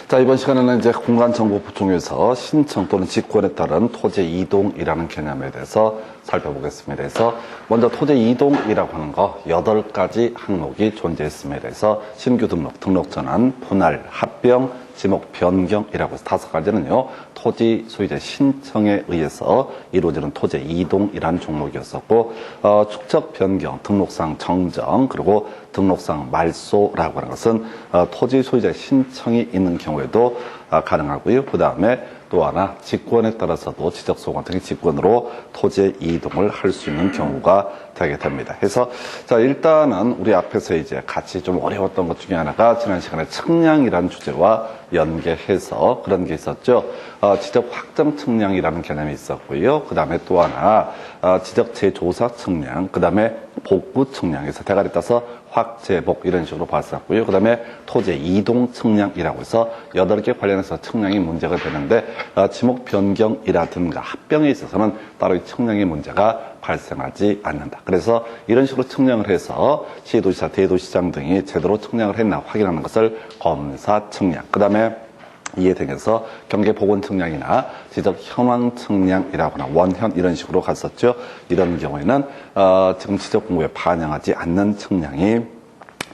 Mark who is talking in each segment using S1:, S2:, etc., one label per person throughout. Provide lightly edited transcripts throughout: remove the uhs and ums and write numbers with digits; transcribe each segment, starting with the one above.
S1: 자, 이번 시간에는 이제 공간정보법 중에서 신청 또는 직권에 따른 토지 이동이라는 개념에 대해서 살펴보겠습니다. 그래서 먼저 토지 이동이라고 하는 거 8가지 항목이 존재했음에 대해서 신규 등록 전환, 분할, 합병, 지목 변경이라고 해서 5가지는요, 토지 소유자 신청에 의해서 이루어지는 토지 이동이라는 종목이었었고, 축적 변경, 등록상 정정, 그리고 등록상 말소라고 하는 것은 토지 소유자 신청이 있는 경우에도 가능하고요. 그 다음에 또 하나 직권에 따라서도 지적소관 등의 직권으로 토지의 이동을 할 수 있는 경우가 되게 됩니다. 해서 자, 일단은 우리 앞에서 이제 같이 좀 어려웠던 것 중에 하나가 지난 시간에 측량이라는 주제와 연계해서 그런 게 있었죠. 지적 확정 측량이라는 개념이 있었고요. 그 다음에 또 하나 지적 재조사 측량, 그 다음에 복구 측량에서 대가리 따서 확재복 이런 식으로 봤었고요. 그 다음에 토지 이동 측량이라고 해서 8개 관련해서 측량이 문제가 되는데 지목 변경이라든가 합병에 있어서는 따로 이 측량의 문제가 발생하지 않는다. 그래서 이런 식으로 측량을 해서 시도지사, 대도시장 등이 제대로 측량을 했나 확인하는 것을 검사 측량, 그 다음에 이에 대해서 경계 보건 측량이나 지적 현황 측량이라거나 원현 이런 식으로 갔었죠. 이런 경우에는 지금 지적 공고에 반영하지 않는 측량이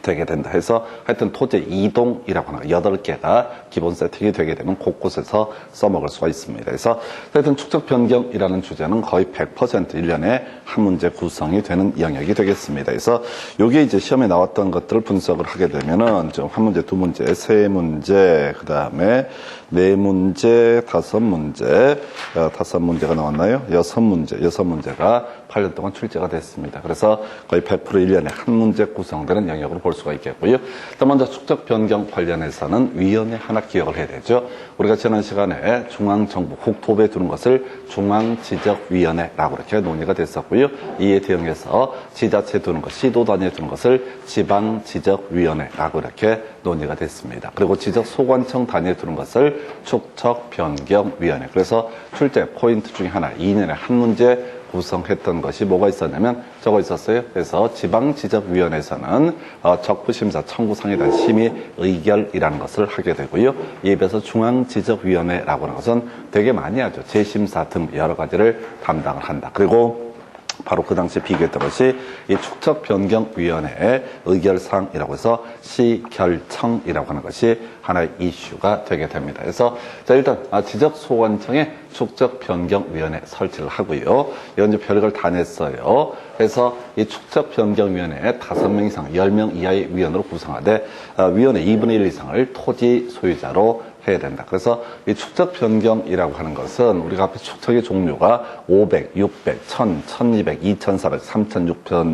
S1: 되게 된다 해서 하여튼 토지 이동이라고 하는 8개가 기본 세팅이 되게 되면 곳곳에서 써먹을 수가 있습니다. 그래서 하여튼 축적 변경이라는 주제는 거의 100% 1년에 한 문제 구성이 되는 영역이 되겠습니다. 그래서 요게 이제 시험에 나왔던 것들을 분석을 하게 되면은 좀 한 문제, 두 문제, 세 문제, 그 다음에 네 문제, 다섯 문제가 나왔나요? 여섯 문제가 8년 동안 출제가 됐습니다. 그래서 거의 100% 1년에 한 문제 구성되는 영역으로 볼 수가 있겠고요. 또 먼저 축적 변경 관련해서는 위원회 하나 기억을 해야 되죠. 우리가 지난 시간에 중앙정부 국토부에 두는 것을 중앙지적위원회라고 이렇게 논의가 됐었고요. 이에 대응해서 지자체에 두는 것, 시도 단위에 두는 것을 지방지적위원회라고 이렇게 논의가 됐습니다. 그리고 지적소관청 단위에 두는 것을 축적변경위원회. 그래서 출제 포인트 중에 하나, 2년에 한 문제 구성했던 것이 뭐가 있었냐면 저거 있었어요. 그래서 지방지적위원회에서는 적부심사 청구상에 대한 심의 의결이라는 것을 하게 되고요. 이에 비해서 중앙지적위원회라고 하는 것은 되게 많이 하죠. 재심사 등 여러 가지를 담당을 한다. 그리고 바로 그 당시에 비교했던 것이 이 축적변경위원회의 의결사항이라고 해서 시결청이라고 하는 것이 하나의 이슈가 되게 됩니다. 그래서 자, 일단 지적소관청에 축적변경위원회 설치를 하고요. 이건 이제 별걸 다 냈어요. 그래서 이 축적변경위원회에 5명 이상, 10명 이하의 위원으로 구성하되 위원회 2분의 1 이상을 토지 소유자로 해야 된다. 그래서 이 축적 변경이라고 하는 것은 우리가 앞에 축적의 종류가 500, 600, 1000, 1200, 2400, 3000,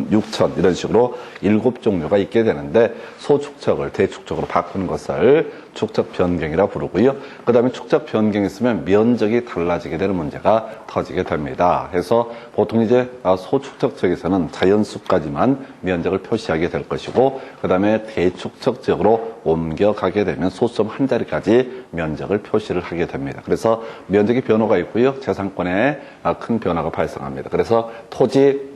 S1: 6000 이런 식으로 7종류가 있게 되는데 소축적을 대축적으로 바꾸는 것을 축적 변경이라 부르고요. 그 다음에 축적 변경이 있으면 면적이 달라지게 되는 문제가 터지게 됩니다. 그래서 보통 이제 소축적 지역에서는 자연수까지만 면적을 표시하게 될 것이고, 그 다음에 대축적 지역으로 옮겨가게 되면 소수점 한 자리까지 면적을 표시를 하게 됩니다. 그래서 면적의 변화가 있고요. 재산권에 큰 변화가 발생합니다. 그래서 토지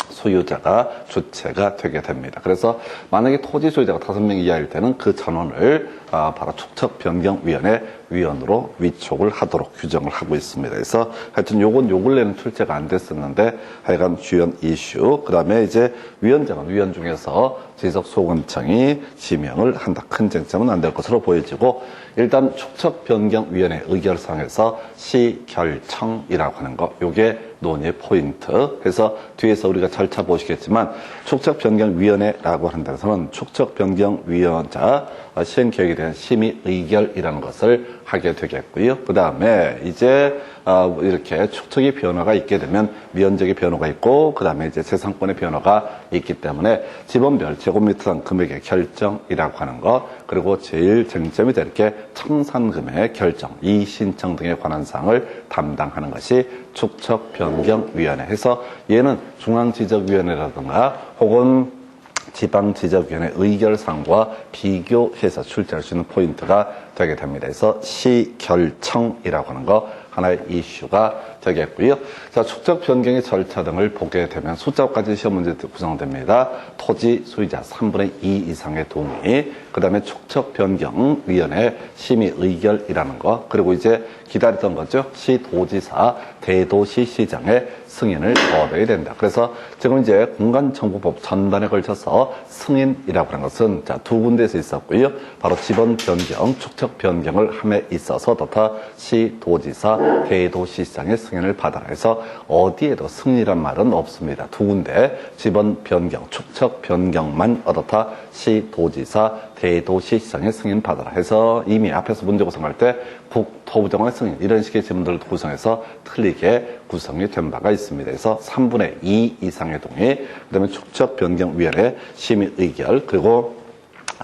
S1: 소유자가 주체가 되게 됩니다. 그래서 만약에 토지 소유자가 5명 이하일 때는 그 전원을 바로 축적변경위원회 위원으로 위촉을 하도록 규정을 하고 있습니다. 그래서 하여튼 요건 요 근래는 출제가 안 됐었는데 하여간 주연 이슈. 그 다음에 이제 위원장은 위원 중에서 지적소관청이 지명을 한다. 큰 쟁점은 안 될 것으로 보여지고, 일단 축적변경위원회 의결상에서 시결청이라고 하는 거, 요게 논의의 포인트. 그래서 뒤에서 우리가 절차 보시겠지만 축적변경위원회라고 하는 데서는 축적변경위원자 시행계획에 대한 심의 의결이라는 것을 하게 되겠고요. 그 다음에 이제 이렇게 축적의 변화가 있게 되면 면적의 변화가 있고, 그 다음에 이제 재산권의 변화가 있기 때문에 지번별 제곱미터당 금액의 결정이라고 하는 것, 그리고 제일 쟁점이 될 게 청산금의 결정, 이의신청 등에 관한 사항을 담당하는 것이 축적변경위원회 해서 얘는 중앙지적위원회라든가 혹은 지방지적위원회 의결사항과 비교해서 출제할 수 있는 포인트가 되게 됩니다. 그래서 시결청이라고 하는 거 하나의 이슈가 되겠고요. 자, 축적 변경의 절차 등을 보게 되면 숫자까지 시험 문제 구성됩니다. 토지 소유자 3분의 2 이상의 동의, 그 다음에 축척변경위원회 심의의결이라는 거, 그리고 이제 기다렸던 거죠. 시도지사, 대도시시장의 승인을 얻어야 된다. 그래서 지금 이제 공간정보법 전반에 걸쳐서 승인이라고 하는 것은 자, 두 군데에서 있었고요. 바로 지번 변경, 축척 변경을 함에 있어서 더 시도지사, 대도시시장의 승인을 받아라 해서 어디에도 승인이란 말은 없습니다. 두 군데 지번 변경, 축척 변경만 얻었다 시도지사, 대도시시장의 승인 받아라 해서 이미 앞에서 문제 구성할 때 국토부 장관의 승인 이런 식의 지문들을 구성해서 틀리게 구성이 된 바가 있습니다. 그래서 3분의 2 이상의 동의, 그 다음에 축척변경위원회 심의의결, 그리고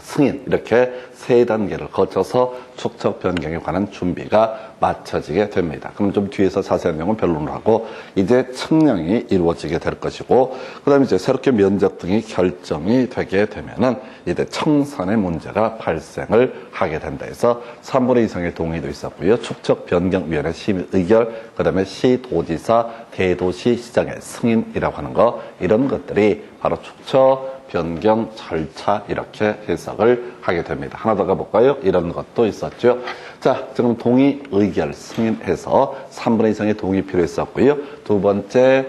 S1: 승인 이렇게 세 단계를 거쳐서 축척 변경에 관한 준비가 마쳐지게 됩니다. 그럼 좀 뒤에서 자세한 내용은 변론을 하고 이제 측량이 이루어지게 될 것이고 그다음에 이제 새롭게 면적 등이 결정이 되게 되면은 이제 청산의 문제가 발생을 하게 된다 해서 3분의 2 이상의 동의도 있었고요. 축척 변경위원회 심의 의결, 그다음에 시도지사, 대도시시장의 승인이라고 하는 거 이런 것들이 바로 축척 변경 절차 이렇게 해석을 하게 됩니다. 하나 더 가볼까요? 이런 것도 있었죠. 자, 지금 동의, 의결, 승인해서 3분의 2 이상의 동의 필요했었고요. 두 번째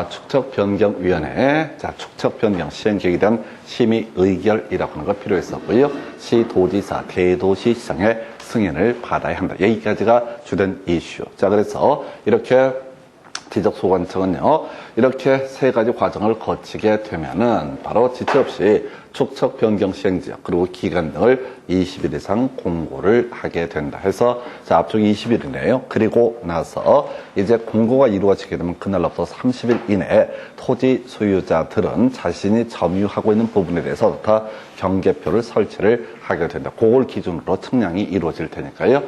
S1: 축척변경위원회, 자, 축척변경 시행계획에 대한 심의 의결이라고 하는 거 필요했었고요. 시도지사, 대도시시장의 승인을 받아야 한다. 여기까지가 주된 이슈. 자, 그래서 이렇게 지적소관청은요, 이렇게 세 가지 과정을 거치게 되면은 바로 지체 없이 축척 변경 시행 지역 그리고 기간 등을 20일 이상 공고를 하게 된다 해서 자, 앞쪽이 20일이네요. 그리고 나서 이제 공고가 이루어지게 되면 그날로부터 30일 이내에 토지 소유자들은 자신이 점유하고 있는 부분에 대해서 다 경계표를 설치를 하게 된다. 그걸 기준으로 측량이 이루어질 테니까요.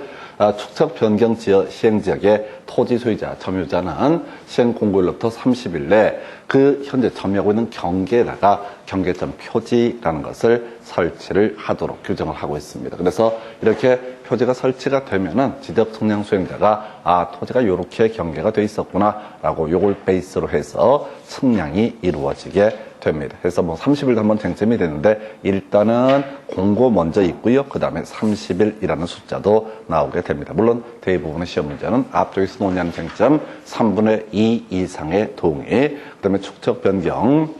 S1: 축척 변경 지역, 시행 지역의 토지 소유자, 점유자는 시행 공고일로부터 30일 내 그 현재 점유하고 있는 경계에다가 경계점 표지라는 것을 설치를 하도록 규정을 하고 있습니다. 그래서 이렇게 표지가 설치가 되면은 지적 측량 수행자가 토지가 이렇게 경계가 돼 있었구나라고 요걸 베이스로 해서 측량이 이루어지게 됩니다. 그래서 뭐 30일도 한번 쟁점이 되는데 일단은 공고 먼저 있고요. 그 다음에 30일이라는 숫자도 나오게 됩니다. 물론 대부분의 시험 문제는 앞쪽에서 논의하는 쟁점 3분의 2 이상의 동의, 그 다음에 축척 변경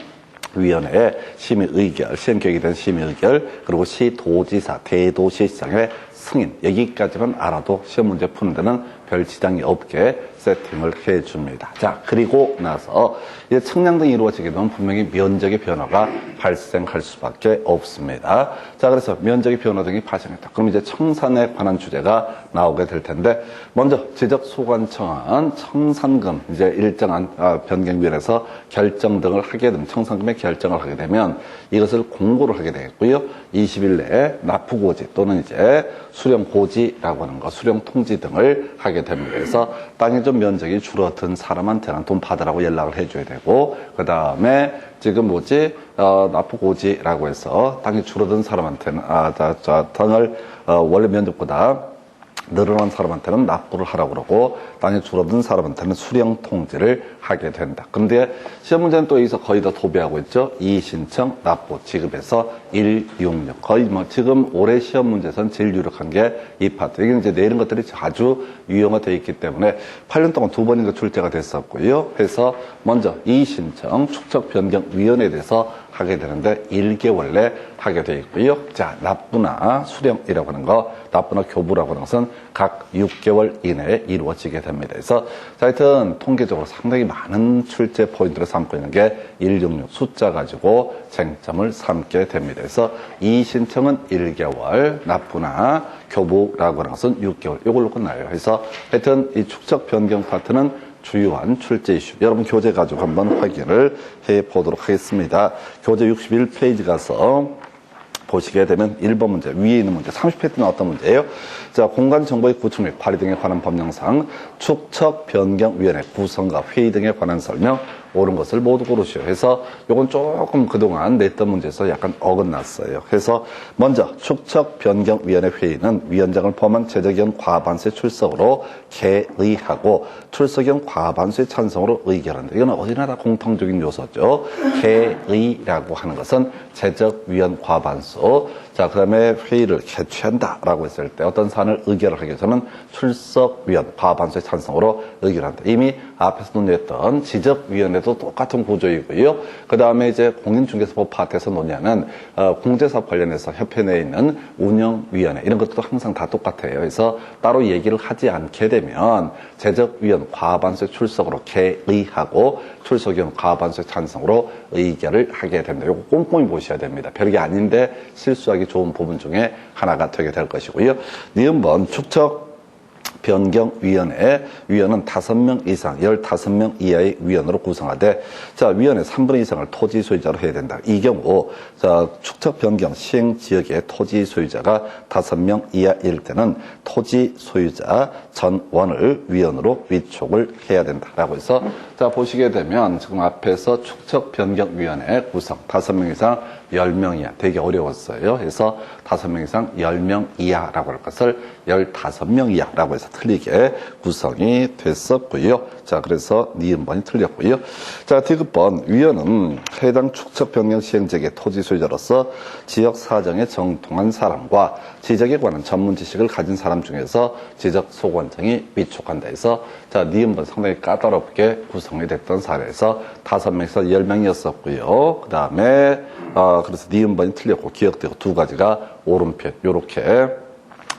S1: 위원회 심의 의결, 시행계획에 대한 심의 의결, 그리고 시도지사, 대도시시장의 승인 여기까지만 알아도 시험 문제 푸는 데는 별 지장이 없게 세팅을 해줍니다. 자, 그리고 나서 이제 측량 등이 이루어지게 되면 분명히 면적의 변화가 발생할 수밖에 없습니다. 자, 그래서 면적의 변화 등이 발생했다. 그럼 이제 청산에 관한 주제가 나오게 될 텐데 먼저 지적소관청은 청산금 이제 일정한 변경위원회에서 결정 등을 하게 되면 청산금의 결정을 하게 되면 이것을 공고를 하게 되겠고요. 20일 내에 납부고지 또는 이제 수령고지라고 하는 거, 수령통지 등을 하게 됩니다. 그래서 땅이 좀 면적이 줄어든 사람한테는 돈 받으라고 연락을 해줘야 되고, 그 다음에 지금 납부고지라고 해서 땅이 줄어든 사람한테는, 땅을 원래 면적보다 늘어난 사람한테는 납부를 하라고 그러고 땅이 줄어든 사람한테는 수령 통지를 하게 된다. 그런데 시험 문제는 또 여기서 거의 다 도배하고 있죠. 이의신청, 납부, 지급에서 166. 거의 뭐 지금 올해 시험 문제에서는 제일 유력한 게 이 파트. 이게 이제 내린 것들이 아주 유형화되어 있기 때문에 8년 동안 2번인가 출제가 됐었고요. 그래서 먼저 이의신청, 축척변경위원회에 대해서 하게 되는데 1개월 내 하게 되어 있고요. 자, 납부나 수령이라고 하는 거, 납부나 교부라고 하는 것은 각 6개월 이내에 이루어지게 됩니다. 그래서 하여튼 통계적으로 상당히 많은 출제 포인트를 삼고 있는 게 166 숫자 가지고 쟁점을 삼게 됩니다. 그래서 이 신청은 1개월, 납부나 교부라고 하는 것은 6개월. 이걸로 끝나요. 그래서 하여튼 이 축척 변경 파트는 주요한 출제 이슈. 여러분 교재 가지고 한번 확인을 해 보도록 하겠습니다. 교재 61페이지 가서 보시게 되면 1번 문제, 위에 있는 문제, 30페이지 나왔던 문제예요. 자, 공간정보의 구축 및 발휘 등에 관한 법령상 축척변경위원회 구성과 회의 등에 관한 설명 옳은 것을 모두 고르시오. 해서 요건 조금 그동안 냈던 문제에서 약간 어긋났어요. 그래서 먼저 축척변경위원회 회의는 위원장을 포함한 최저기원 과반수의 출석으로 개의하고 출석위원 과반수의 찬성으로 의결한다. 이건 어디나 다 공통적인 요소죠. 개의라고 하는 것은 최저위원 과반수, 자, 그 다음에 회의를 개최한다라고 했을 때 어떤 사안을 의결을 하기 위해서는 출석위원, 과반수의 찬성으로 의결한다. 이미 앞에서 논의했던 지적위원회도 똑같은 구조이고요. 그 다음에 이제 공인중개사법 파트에서 논의하는 공제사업 관련해서 협회 내에 있는 운영위원회 이런 것도 항상 다 똑같아요. 그래서 따로 얘기를 하지 않게 되면 제적위원 과반수의 출석으로 개의하고 출석위원 과반수의 찬성으로 의결을 하게 된다. 이거 꼼꼼히 보셔야 됩니다. 별게 아닌데 실수하기 좋은 부분 중에 하나가 되게 될 것이고요. 니은번 축척 변경위원회, 위원은 5명 이상, 15명 이하의 위원으로 구성하되, 자, 위원회 3분의 2 이상을 토지 소유자로 해야 된다. 이 경우, 자, 축척 변경 시행 지역의 토지 소유자가 5명 이하일 때는 토지 소유자 전원을 위원으로 위촉을 해야 된다라고 해서, 자, 보시게 되면 지금 앞에서 축척 변경위원회 구성 5명 이상 10명 이하 되게 어려웠어요. 그래서 5명 이상 10명 이하라고 할 것을 15명 이하라고 해서 틀리게 구성이 됐었고요. 자, 그래서 니은번이 틀렸고요. 자, 디귿번 위원은 해당 축척 변경 시행지역의 토지 소유자로서 지역 사정에 정통한 사람과 지적에 관한 전문 지식을 가진 사람 중에서 지적 소관청이 위촉한다 해서, 자, 니은번 상당히 까다롭게 구성이 됐던 사례에서 5명에서 10명이었었고요. 그 다음에 그래서 니은번이 틀렸고 기억되고 두 가지가 오른편 요렇게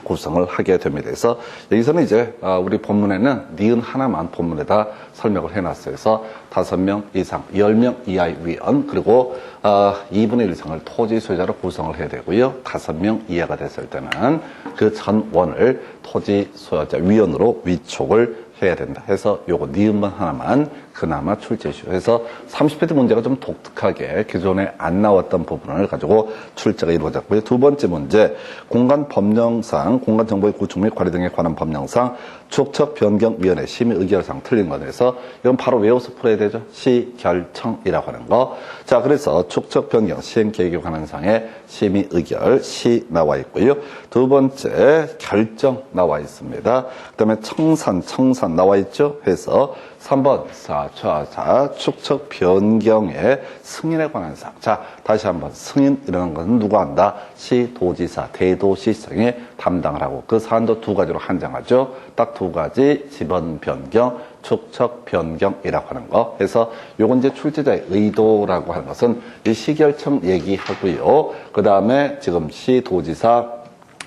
S1: 구성을 하게 됩니다. 그래서 여기서는 이제 우리 본문에는 니은 하나만 본문에다 설명을 해놨어요. 그래서 5명 이상, 10명 이하의 위원, 그리고 2분의 1 이상을 토지 소유자로 구성을 해야 되고요. 5명 이하가 됐을 때는 그 전원을 토지 소유자 위원으로 위촉을 해야 된다 해서 요거 니은만 하나만 그나마 출제시오 해서 30회 문제가 좀 독특하게 기존에 안 나왔던 부분을 가지고 출제가 이루어졌고요. 두 번째 문제, 공간 법령상 공간정보의 구축 및 관리 등에 관한 법령상 축척 변경위원회 심의 의결상 틀린 것에서 이건 바로 외워서 풀어야 되죠. 시결청이라고 하는 거. 자, 그래서 축척 변경 시행 계획에 관한 상에 심의 의결 시 나와 있고요. 두 번째 결정 나와 있습니다. 그다음에 청산 나와 있죠. 해서 3번 축척 변경의 승인에 관한 사항. 자, 다시 한번 승인이라는 것은 누가 한다? 시도지사, 대도시장이 담당을 하고 그 사안도 두 가지로 한정하죠. 딱 두 가지, 지번 변경, 축척 변경이라고 하는 거. 그래서 요건 이제 출제자의 의도라고 하는 것은 이 시결청 얘기하고요. 그 다음에 지금 시도지사,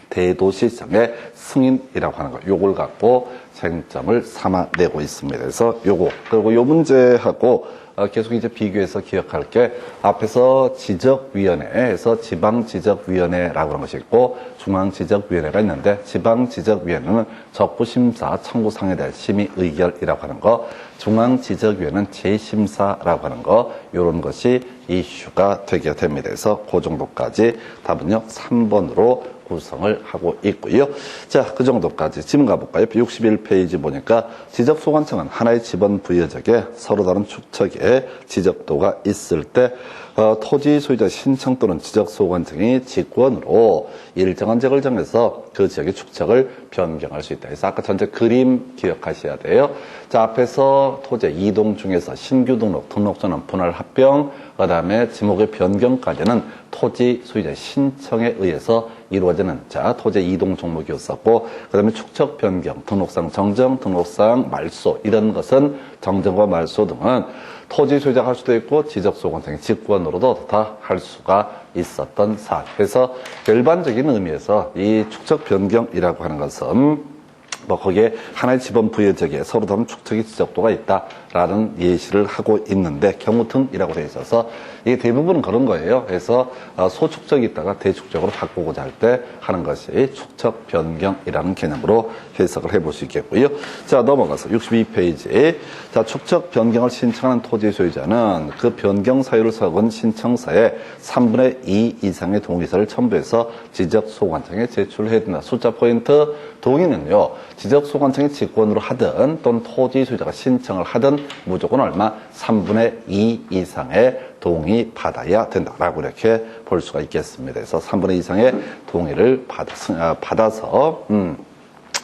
S1: 대도시장의 승인이라고 하는 거. 요걸 갖고 쟁점을 삼아내고 있습니다. 그래서 요거, 그리고 요 문제하고 계속 이제 비교해서 기억할 게 앞에서 지적위원회에서 지방지적위원회라고 하는 것이 있고 중앙지적위원회가 있는데 지방지적위원회는 적부심사 청구사항에 대한 심의 의결이라고 하는 거, 중앙지적위원회는 재심사라고 하는 거, 요런 것이 이슈가 되게 됩니다. 그래서 그 정도까지 답은요 3번으로 구성을 하고 있고요. 자, 그 정도까지 지금 가볼까요? 61페이지 보니까 지적소관청은 하나의 지번 부여적에 서로 다른 축척의 지적도가 있을 때 토지 소유자 신청 또는 지적소관청이 직권으로 일정한 지역을 정해서 그 지역의 축척을 변경할 수 있다. 그래서 아까 전체 그림 기억하셔야 돼요. 자, 앞에서 토지 이동 중에서 신규 등록전원 분할 합병, 그 다음에 지목의 변경까지는 토지 소유자 신청에 의해서 이루어지는 자 토지 이동 종목이었었고, 그 다음에 축척 변경, 등록상 정정, 등록상 말소 이런 것은 정정과 말소 등은 토지 소유자가 할 수도 있고 지적소관청의 직권으로도 다 할 수가 있었던 사안. 그래서 일반적인 의미에서 이 축척 변경이라고 하는 것은 뭐 거기에 하나의 지번 부여지역에 서로 다른 축척의 지적도가 있다라는 예시를 하고 있는데 경우 등이라고 되어 있어서 이게 대부분은 그런 거예요. 그래서 소축적이 있다가 대축적으로 바꾸고자 할 때 하는 것이 축척 변경이라는 개념으로 해석을 해볼 수 있겠고요. 자, 넘어가서 62페이지. 자, 축척 변경을 신청하는 토지 소유자는 그 변경 사유를 적은 신청서에 3분의 2 이상의 동의서를 첨부해서 지적소관청에 제출해야 된다. 숫자 포인트 동의는요, 지적소관청이 직권으로 하든 또는 토지 소유자가 신청을 하든 무조건 얼마? 3분의 2 이상의 동의 받아야 된다라고 이렇게 볼 수가 있겠습니다. 그래서 3분의 2 이상의 동의를 받아서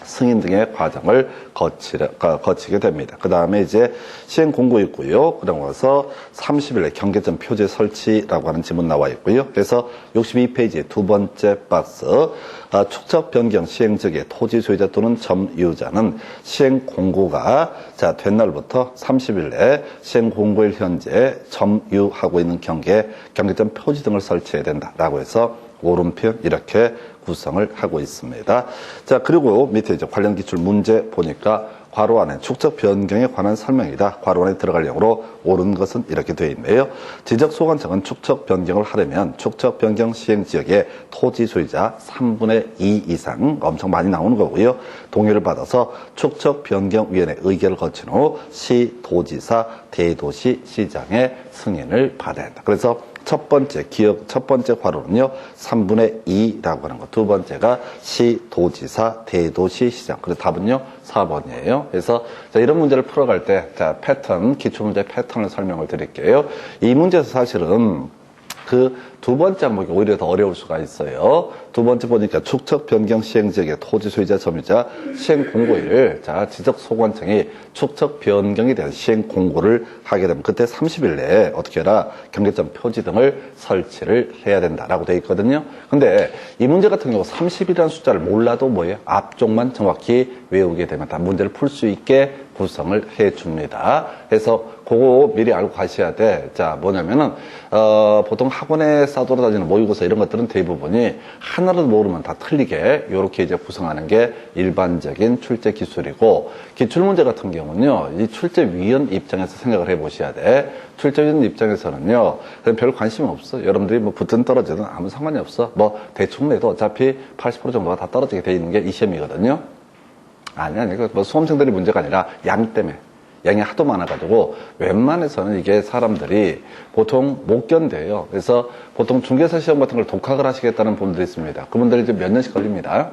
S1: 승인 등의 과정을 거치게 됩니다. 그 다음에 이제 시행 공고 있고요. 그다음 와서 30일에 경계점 표지 설치라고 하는 지문 나와 있고요. 그래서 62페이지의 두 번째 박스, 축적 변경 시행 즉에 토지 소유자 또는 점유자는 시행 공고가 된 날부터 30일 내에 시행 공고일 현재 점유하고 있는 경계점 표지 등을 설치해야 된다라고 해서 오른편 이렇게 구성을 하고 있습니다. 자, 그리고 밑에 이제 관련 기출 문제 보니까 괄호 안에 축적 변경에 관한 설명이다. 괄호 안에 들어갈 영어로 옳은 것은 이렇게 되어 있네요. 지적소관청은 축적 변경을 하려면 축적 변경 시행 지역의 토지 소유자 3분의 2 이상 엄청 많이 나오는 거고요. 동의를 받아서 축적 변경위원회 의결을 거친 후 시도지사, 대도시, 시장의 승인을 받아야 한다. 그래서 첫 번째 괄호는요, 3분의 2라고 하는 거. 두 번째가 시, 도지사, 대도시, 시장. 그래서 답은요, 4번이에요. 그래서 이런 문제를 풀어갈 때, 기출문제 패턴을 설명을 드릴게요. 이 문제에서 사실은 그 두 번째 항목이 오히려 더 어려울 수가 있어요. 두 번째 보니까 축적 변경 시행 지역의 토지 소유자 점유자 시행 공고일, 지적소관청이 축적 변경에 대한 시행 공고를 하게 되면 그때 30일 내에 어떻게 해라, 경계점 표지 등을 설치를 해야 된다라고 되어 있거든요. 근데 이 문제 같은 경우 30이라는 숫자를 몰라도 뭐예요? 앞쪽만 정확히 외우게 되면 다 문제를 풀 수 있게 구성을 해 줍니다. 그래서 그거 미리 알고 가셔야 돼. 뭐냐면은 보통 학원에 싸돌아다니는 모의고사 이런 것들은 대부분이 하나라도 모르면 다 틀리게 이렇게 이제 구성하는 게 일반적인 출제 기술이고, 기출문제 같은 경우는요, 이 출제위원 입장에서 생각을 해 보셔야 돼. 출제위원 입장에서는요, 별 관심이 없어. 여러분들이 뭐 붙든 떨어지든 아무 상관이 없어. 뭐 대충 내도 어차피 80% 정도가 다 떨어지게 돼 있는 게 이 시험이거든요. 아니, 이거 뭐 수험생들이 문제가 아니라 양 때문에. 양이 하도 많아가지고 웬만해서는 이게 사람들이 보통 못 견뎌요. 그래서 보통 중개사 시험 같은 걸 독학을 하시겠다는 분들이 있습니다. 그분들이 이제 몇 년씩 걸립니다.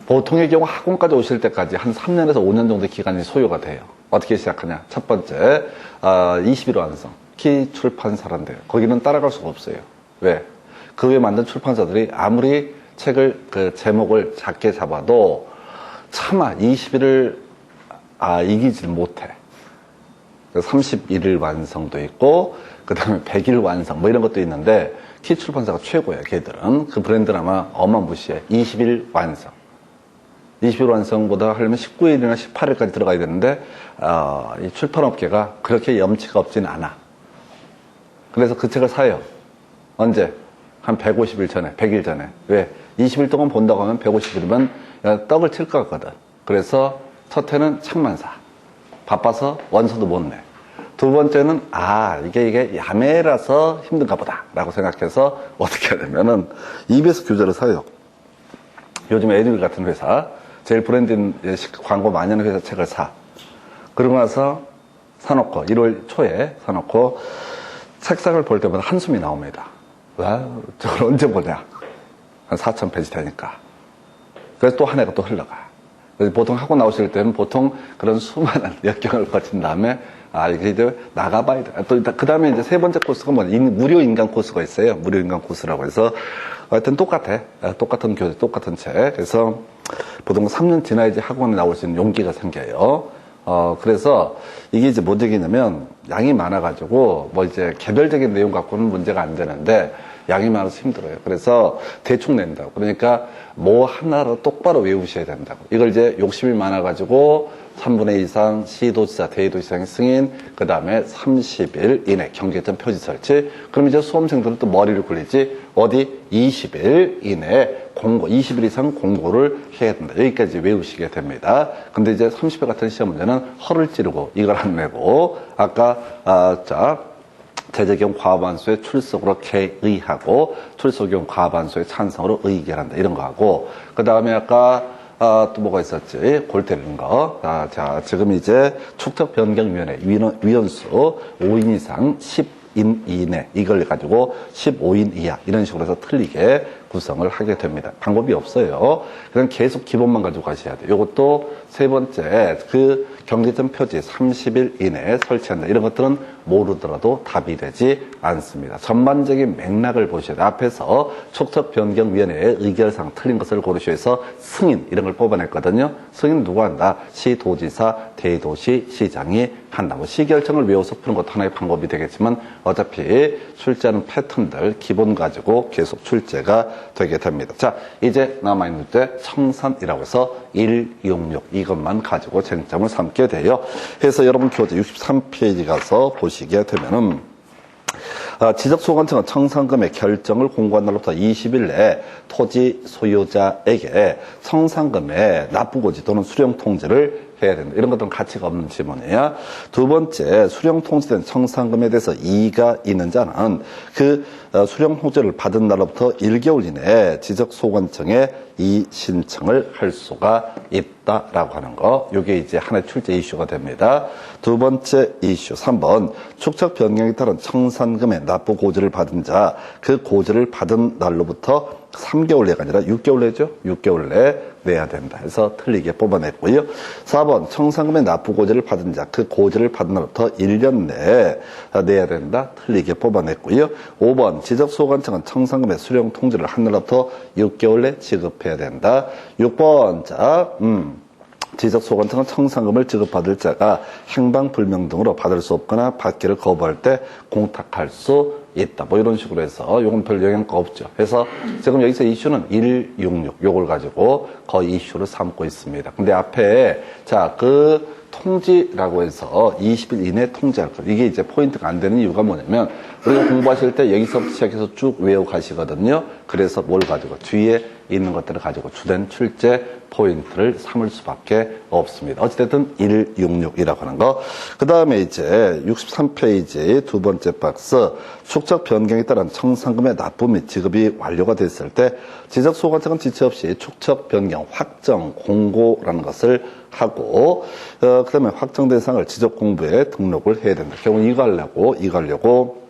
S1: 보통의 경우 학원까지 오실 때까지 한 3년에서 5년 정도 기간이 소요가 돼요. 어떻게 시작하냐? 첫 번째, 21호 완성. 키 출판사란데요. 거기는 따라갈 수가 없어요. 왜? 그 외에 만든 출판사들이 아무리 책을 제목을 작게 잡아도 차마 20일을 이기지를 못해. 31일 완성도 있고, 그 다음에 100일 완성, 뭐 이런 것도 있는데, 키 출판사가 최고야, 걔들은. 그 브랜드는 아마 어마무시해. 20일 완성. 20일 완성보다 하려면 19일이나 18일까지 들어가야 되는데, 이 출판업계가 그렇게 염치가 없진 않아. 그래서 그 책을 사요. 언제? 한 150일 전에, 100일 전에. 왜? 20일 동안 본다고 하면 150일이면 떡을 칠 것 같거든. 그래서 첫 해는 책만 사. 바빠서 원서도 못 내. 두 번째는 이게 야매라서 힘든가 보다 라고 생각해서 어떻게 하냐면은 EBS 교재를 사요. 요즘 에듀윌 같은 회사, 제일 브랜드인 광고 많이 하는 회사 책을 사. 그러고 나서 사놓고 1월 초에 사놓고 책상을 볼 때마다 한숨이 나옵니다. 와, 저걸 언제 보냐. 한 4,000페이지 되니까. 그래서 또 한 해가 또 흘러가. 보통 하고 나오실 때는 보통 그런 수많은 역경을 거친 다음에 이게 이제 나가봐야 돼. 또 그 다음에 이제 세 번째 코스가 무료 인강 코스가 있어요. 무료 인강 코스라고 해서 하여튼 똑같아. 똑같은 교재, 똑같은 책. 그래서 보통 3년 지나야지 학원에 나올 수 있는 용기가 생겨요. 그래서 이게 이제 뭔 얘기냐면 양이 많아가지고 뭐 이제 개별적인 내용 갖고는 문제가 안 되는데 양이 많아서 힘들어요. 그래서 대충 낸다고. 그러니까 뭐 하나로 똑바로 외우셔야 된다고. 이걸 이제 욕심이 많아가지고 3분의 2 이상 시도지사, 대도시장의 승인, 그 다음에 30일 이내 경계점 표지 설치. 그럼 이제 수험생들은 또 머리를 굴리지. 어디? 20일 이내 공고, 20일 이상 공고를 해야 된다. 여기까지 외우시게 됩니다. 근데 이제 30회 같은 시험 문제는 허를 찌르고 이걸 안 내고, 아까, 제재경 과반수의 출석으로 개의하고 출석경 과반수의 찬성으로 의결한다 이런 거 하고, 그 다음에 아까 또 뭐가 있었지? 골 때리는 거. 지금 이제 축적변경위원회 위원수 5인 이상 10인 이내 이걸 가지고 15인 이하 이런 식으로 해서 틀리게 구성을 하게 됩니다. 방법이 없어요. 그냥 계속 기본만 가지고 가셔야 돼요. 이것도 세 번째, 그 경계점 표지 30일 이내에 설치한다. 이런 것들은 모르더라도 답이 되지 않습니다. 전반적인 맥락을 보셔야 돼요. 앞에서 촉척변경위원회의 의결상 틀린 것을 고르셔서 승인 이런 걸 뽑아냈거든요. 승인 누가 한다? 시도지사, 대도시, 시장이 한다. 뭐 시결정을 외워서 푸는 것도 하나의 방법이 되겠지만 어차피 출제하는 패턴들 기본 가지고 계속 출제가 되게 됩니다. 자, 이제 남아있는 문제 청산이라고 해서 166 이것만 가지고 쟁점을 삼게 돼요. 그래서 여러분 교재 63페이지 가서 보시게 되면은 지적소관청은 청산금의 결정을 공고한 날로부터 20일 내에 토지 소유자에게 청산금의 납부고지 또는 수령통지를 해야 된다. 이런 것들은 가치가 없는 지문이에요. 두 번째, 수령통지된 청산금에 대해서 이의가 있는 자는 그 수령통지를 받은 날로부터 1개월 이내에 지적소관청에 이 신청을 할 수가 있다라고 하는 거. 이게 이제 하나의 출제 이슈가 됩니다. 두 번째 이슈 3번, 축척 변경에 따른 청산금의 납부 고지를 받은 자, 그 고지를 받은 날로부터 3개월 내가 아니라 6개월 내죠? 6개월 내에 내야 된다 해서 틀리게 뽑아냈고요. 4번, 청산금의 납부 고지를 받은 자, 그 고지를 받은 날부터 1년 내에 내야 된다. 틀리게 뽑아냈고요. 5번, 지적소관청은 청산금의 수령 통지를 한 날부터 6개월 내 지급해야 된다. 6번, 자, 지적소관청은 청산금을 지급받을 자가 행방불명 등으로 받을 수 없거나 받기를 거부할 때 공탁할 수 있다. 뭐 이런 식으로 해서 요건 별 영향가 없죠. 그래서 지금 여기서 이슈는 166 요걸 가지고 거의 이슈를 삼고 있습니다. 근데 앞에 자, 그 통지라고 해서 20일 이내에 통지할 것. 이게 이제 포인트가 안 되는 이유가 뭐냐면 우리가 공부하실 때 여기서부터 시작해서 쭉 외워 가시거든요. 그래서 뭘 가지고 뒤에 있는 것들을 가지고 주된 출제 포인트를 삼을 수밖에 없습니다. 어찌됐든 166이라고 하는 거. 그 다음에 이제 63페이지 두 번째 박스, 축척 변경에 따른 청산금의 납부 및 지급이 완료가 됐을 때 지적소관청은 지체 없이 축척 변경 확정 공고라는 것을 하고 그 다음에 확정된 사항을 지적공부에 등록을 해야 된다. 경우 이거 하려고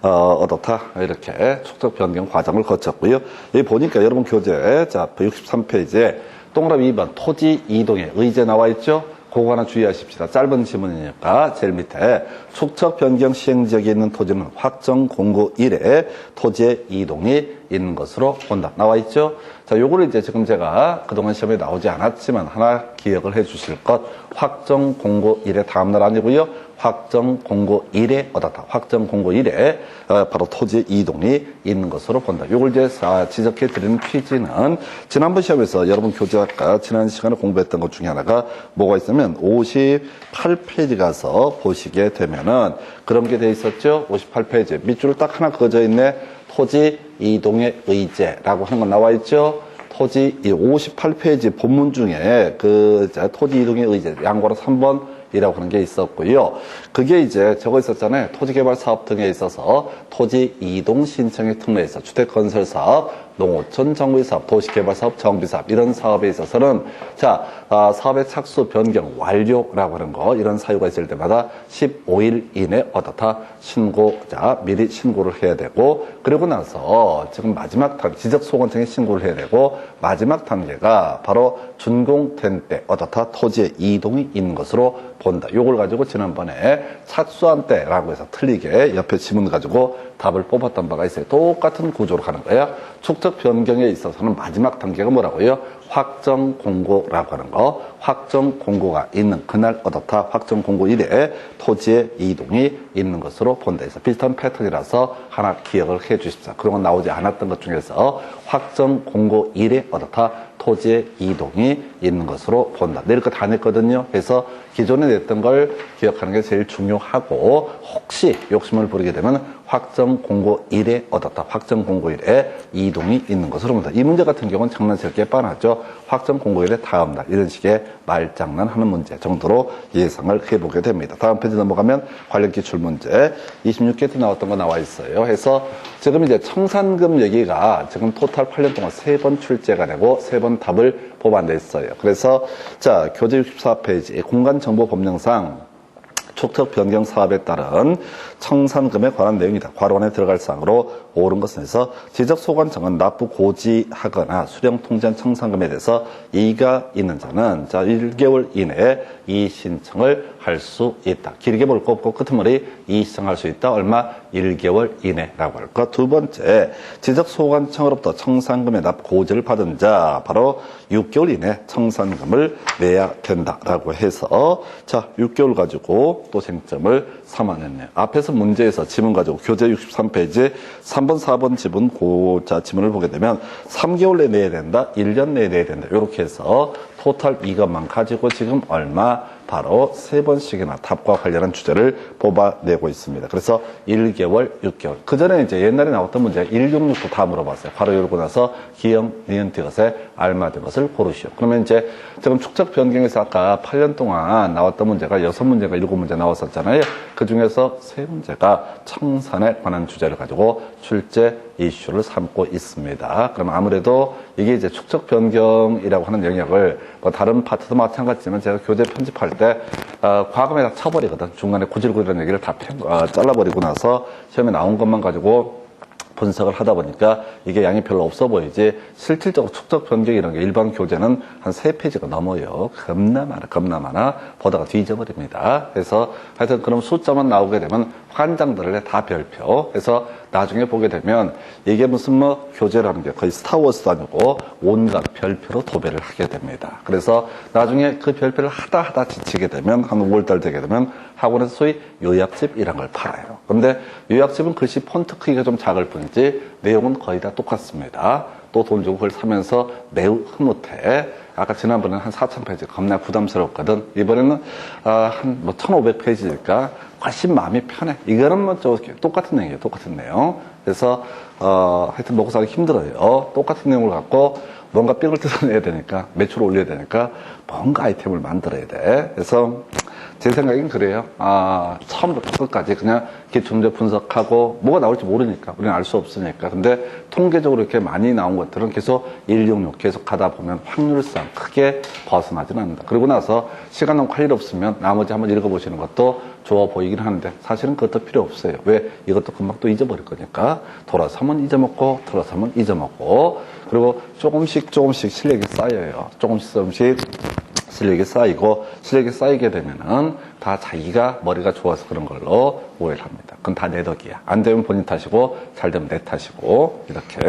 S1: 어떻다 이렇게 축적 변경 과정을 거쳤고요. 여기 보니까 여러분 교재 자 63페이지에 동그라미 2번 토지 이동의 의제 나와 있죠. 그거 하나 주의하십시다. 짧은 지문이니까 제일 밑에 축척 변경 시행지역에 있는 토지는 확정 공고 이래 토지의 이동이 있는 것으로 본다. 나와 있죠? 자, 요거를 이제 지금 제가 그동안 시험에 나오지 않았지만 하나 기억을 해 주실 것. 확정 공고 이래 다음날 아니고요. 확정 공고 이래 어떻다. 확정 공고 이래 바로 토지 이동이 있는 것으로 본다. 요걸 이제 지적해 드리는 퀴즈는 지난번 시험에서 여러분 교재학과 지난 시간에 공부했던 것 중에 하나가 뭐가 있으면 58페이지 가서 보시게 되면은 그런 게 돼 있었죠. 58페이지 밑줄 딱 하나 그어져 있네. 토지 이동의 의제라고 하는 건 나와 있죠. 토지 58페이지 본문 중에 그 토지 이동의 의제 양보로 3번 이라고 하는 게 있었고요. 그게 이제 적어 있었잖아요. 토지개발 사업 등에 있어서 토지 이동 신청에 특례해서 주택건설 사업, 농어촌 정비 사업, 도시개발 사업, 정비 사업 이런 사업에 있어서는 자 사업의 착수 변경 완료라고 하는 거 이런 사유가 있을 때마다 15일 이내 어떻다 신고자 미리 신고를 해야 되고 그리고 나서 지금 마지막 단계 지적소관청에 신고를 해야 되고 마지막 단계가 바로 준공된 때 어떻다 토지의 이동이 있는 것으로 본다. 요걸 가지고 지난번에 착수한 때라고 해서 틀리게 옆에 지문 가지고 답을 뽑았던 바가 있어요. 똑같은 구조로 가는 거예요. 축적 변경에 있어서는 마지막 단계가 뭐라고요? 확정 공고라고 하는 거. 확정 공고가 있는 그날 어떻다. 확정 공고 이래 토지의 이동이 있는 것으로 본다. 해서 비슷한 패턴이라서 하나 기억을 해 주십시오. 그동안 나오지 않았던 것 중에서 확정 공고 이래 어떻다. 토지의 이동이 있는 것으로 본다. 내일 거 다 냈거든요. 그래서 기존에 냈던 걸 기억하는 게 제일 중요하고 혹시 욕심을 부리게 되면 확정 공고 일에 어떻다. 확정 공고 일에 이동이 있는 것으로 본다. 이 문제 같은 경우는 장난칠 게 뻔하죠. 확정 공고 일에 다음 날 이런 식의 말장난하는 문제 정도로 예상을 해보게 됩니다. 다음 페이지 넘어가면 관련 기출 문제 26개 나왔던 거 나와 있어요. 해서 지금 이제 청산금 얘기가 지금 토탈 8년 동안 3번 출제가 되고 3번 답을 뽑아냈어요. 그래서 자 교재 64페이지 공간정보법령상 축척 변경 사업에 따른 청산금에 관한 내용이다. 괄호 안에 들어갈 사항으로 옳은 것은 해서 지적소관청은 납부 고지하거나 수령 통지한 청산금에 대해서 이의가 있는 자는 1개월 이내에 이의 신청을 할 수 있다. 길게 볼 거 없고 끄트머리 이의 신청할 수 있다. 얼마? 1개월 이내라고 할 것. 두 번째, 지적소관청으로부터 청산금의 납부 고지를 받은 자 바로 6개월 이내 청산금을 내야 된다라고 해서 6개월 가지고 또 쟁점을 삼아냈네요. 앞에서 문제에서 지문 가지고 교재 63페이지 3번, 4번 지문 지문을 보게 되면 3개월 내에 내야 된다, 1년 내에 내야 된다. 이렇게 해서 토탈 이것만 가지고 지금 얼마? 바로 3번씩이나 답과 관련한 주제를 뽑아내고 있습니다. 그래서 1개월, 6개월. 그 전에 이제 옛날에 나왔던 문제 166도 다 물어봤어요. 바로 열고 나서 기형, 니은, 디귿에 알맞은 것을 고르시오. 그러면 이제 지금 축적 변경에서 아까 8년 동안 나왔던 문제가 6문제가 7문제 나왔었잖아요. 그 중에서 3문제가 청산에 관한 주제를 가지고 출제 이슈를 삼고 있습니다. 그럼 아무래도 이게 이제 축적 변경이라고 하는 영역을 뭐 다른 파트도 마찬가지지만 제가 교재 편집할 때 과감히 다 쳐버리거든. 중간에 구질구질한 얘기를 다 잘라버리고 나서 시험에 나온 것만 가지고 분석을 하다 보니까 이게 양이 별로 없어 보이지 실질적으로 축적 변경 이런 게 일반 교재는 한 3페이지가 넘어요. 겁나 많아. 보다가 뒤져버립니다. 그래서 하여튼 그럼 숫자만 나오게 되면 환장들을 다 별표. 그래서 나중에 보게 되면 이게 무슨 뭐 교재라는 게 거의 스타워즈도 아니고 온갖 별표로 도배를 하게 됩니다. 그래서 나중에 그 별표를 하다 지치게 되면 한 5월달 되게 되면 학원에서 소위 요약집 이런 걸 팔아요. 근데 요약집은 글씨 폰트 크기가 좀 작을 뿐이지 내용은 거의 다 똑같습니다. 또 돈 주고 그걸 사면서 매우 흐뭇해. 아까 지난번에는 한 4,000페이지 겁나 부담스럽거든. 이번에는 한 뭐 1,500페이지니까 훨씬 마음이 편해. 이거는 뭐 똑같은 내용이에요. 똑같은 내용. 그래서 하여튼 먹고 살기 힘들어요. 똑같은 내용을 갖고 뭔가 삑을 뜯어내야 되니까 매출을 올려야 되니까 뭔가 아이템을 만들어야 돼. 그래서 제 생각엔 그래요. 처음부터 끝까지 그냥 기초문제 분석하고 뭐가 나올지 모르니까 우리는 알 수 없으니까. 근데 통계적으로 이렇게 많이 나온 것들은 계속 166 계속 가다 보면 확률상 크게 벗어나지는 않는다. 그러고 나서 시간 너무 할 일 없으면 나머지 한번 읽어보시는 것도 좋아 보이긴 하는데 사실은 그것도 필요 없어요. 왜? 이것도 금방 또 잊어버릴 거니까. 돌아서면 잊어먹고 돌아서면 잊어먹고 그리고 조금씩 실력이 쌓여요. 조금씩 실력이 쌓이고 실력이 쌓이게 되면은 다 자기가 머리가 좋아서 그런 걸로 오해를 합니다. 그건 다 내 덕이야. 안 되면 본인 탓이고 잘 되면 내 탓이고 이렇게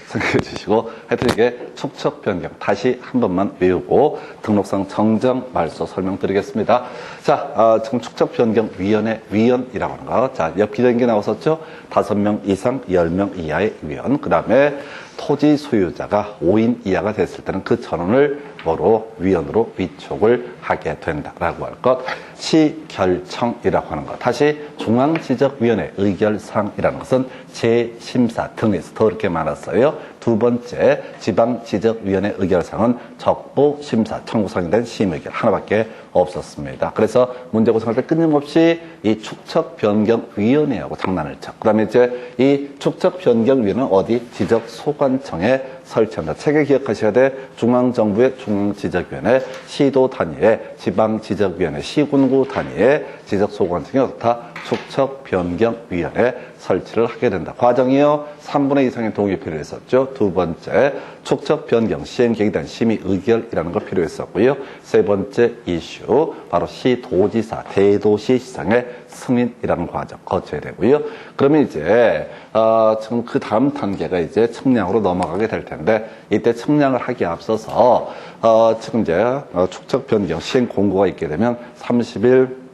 S1: 생각해 주시고 하여튼 이게 축척 변경 다시 한 번만 외우고 등록상 정정 말소 설명드리겠습니다. 자, 지금 축척 변경 위원회 위원이라고 하는 거. 자, 엽기적인 게 나왔었죠. 5명 이상 10명 이하의 위원. 그 다음에 토지 소유자가 5인 이하가 됐을 때는 그 전원을 뭐로 위원으로 위촉을 하게 된다라고 할 것. 시결청이라고 하는 것. 다시 중앙지적위원회 의결상이라는 것은 재심사 등에서 더 이렇게 많았어요. 두 번째 지방지적위원회 의결상은 적부심사 청구성이 된 심의결 하나밖에 없었습니다. 그래서 문제 구성할 때 끊임없이 이 축척변경위원회하고 장난을 쳐. 그 다음에 이제 이 축척변경위원회는 어디? 지적소관청에 설치한다. 책에 기억하셔야 돼. 중앙정부의 중앙지적위원회, 시도 단위의 지방지적위원회, 시군구 단위의 지적소관청이 어떻다? 축척변경위원회 설치를 하게 된다. 과정이요. 3분의 2 이상의 동의 필요했었죠. 두 번째, 축척변경 시행계획에 대한 심의 의결이라는 거 필요했었고요. 세 번째 이슈, 바로 시도지사, 대도시시장의 승인이라는 과정 거쳐야 되고요. 그러면 이제 지금 그 다음 단계가 이제 측량으로 넘어가게 될 텐데 이때 측량을 하기에 앞서서 지금 이제 축척변경 시행 공고가 있게 되면 30일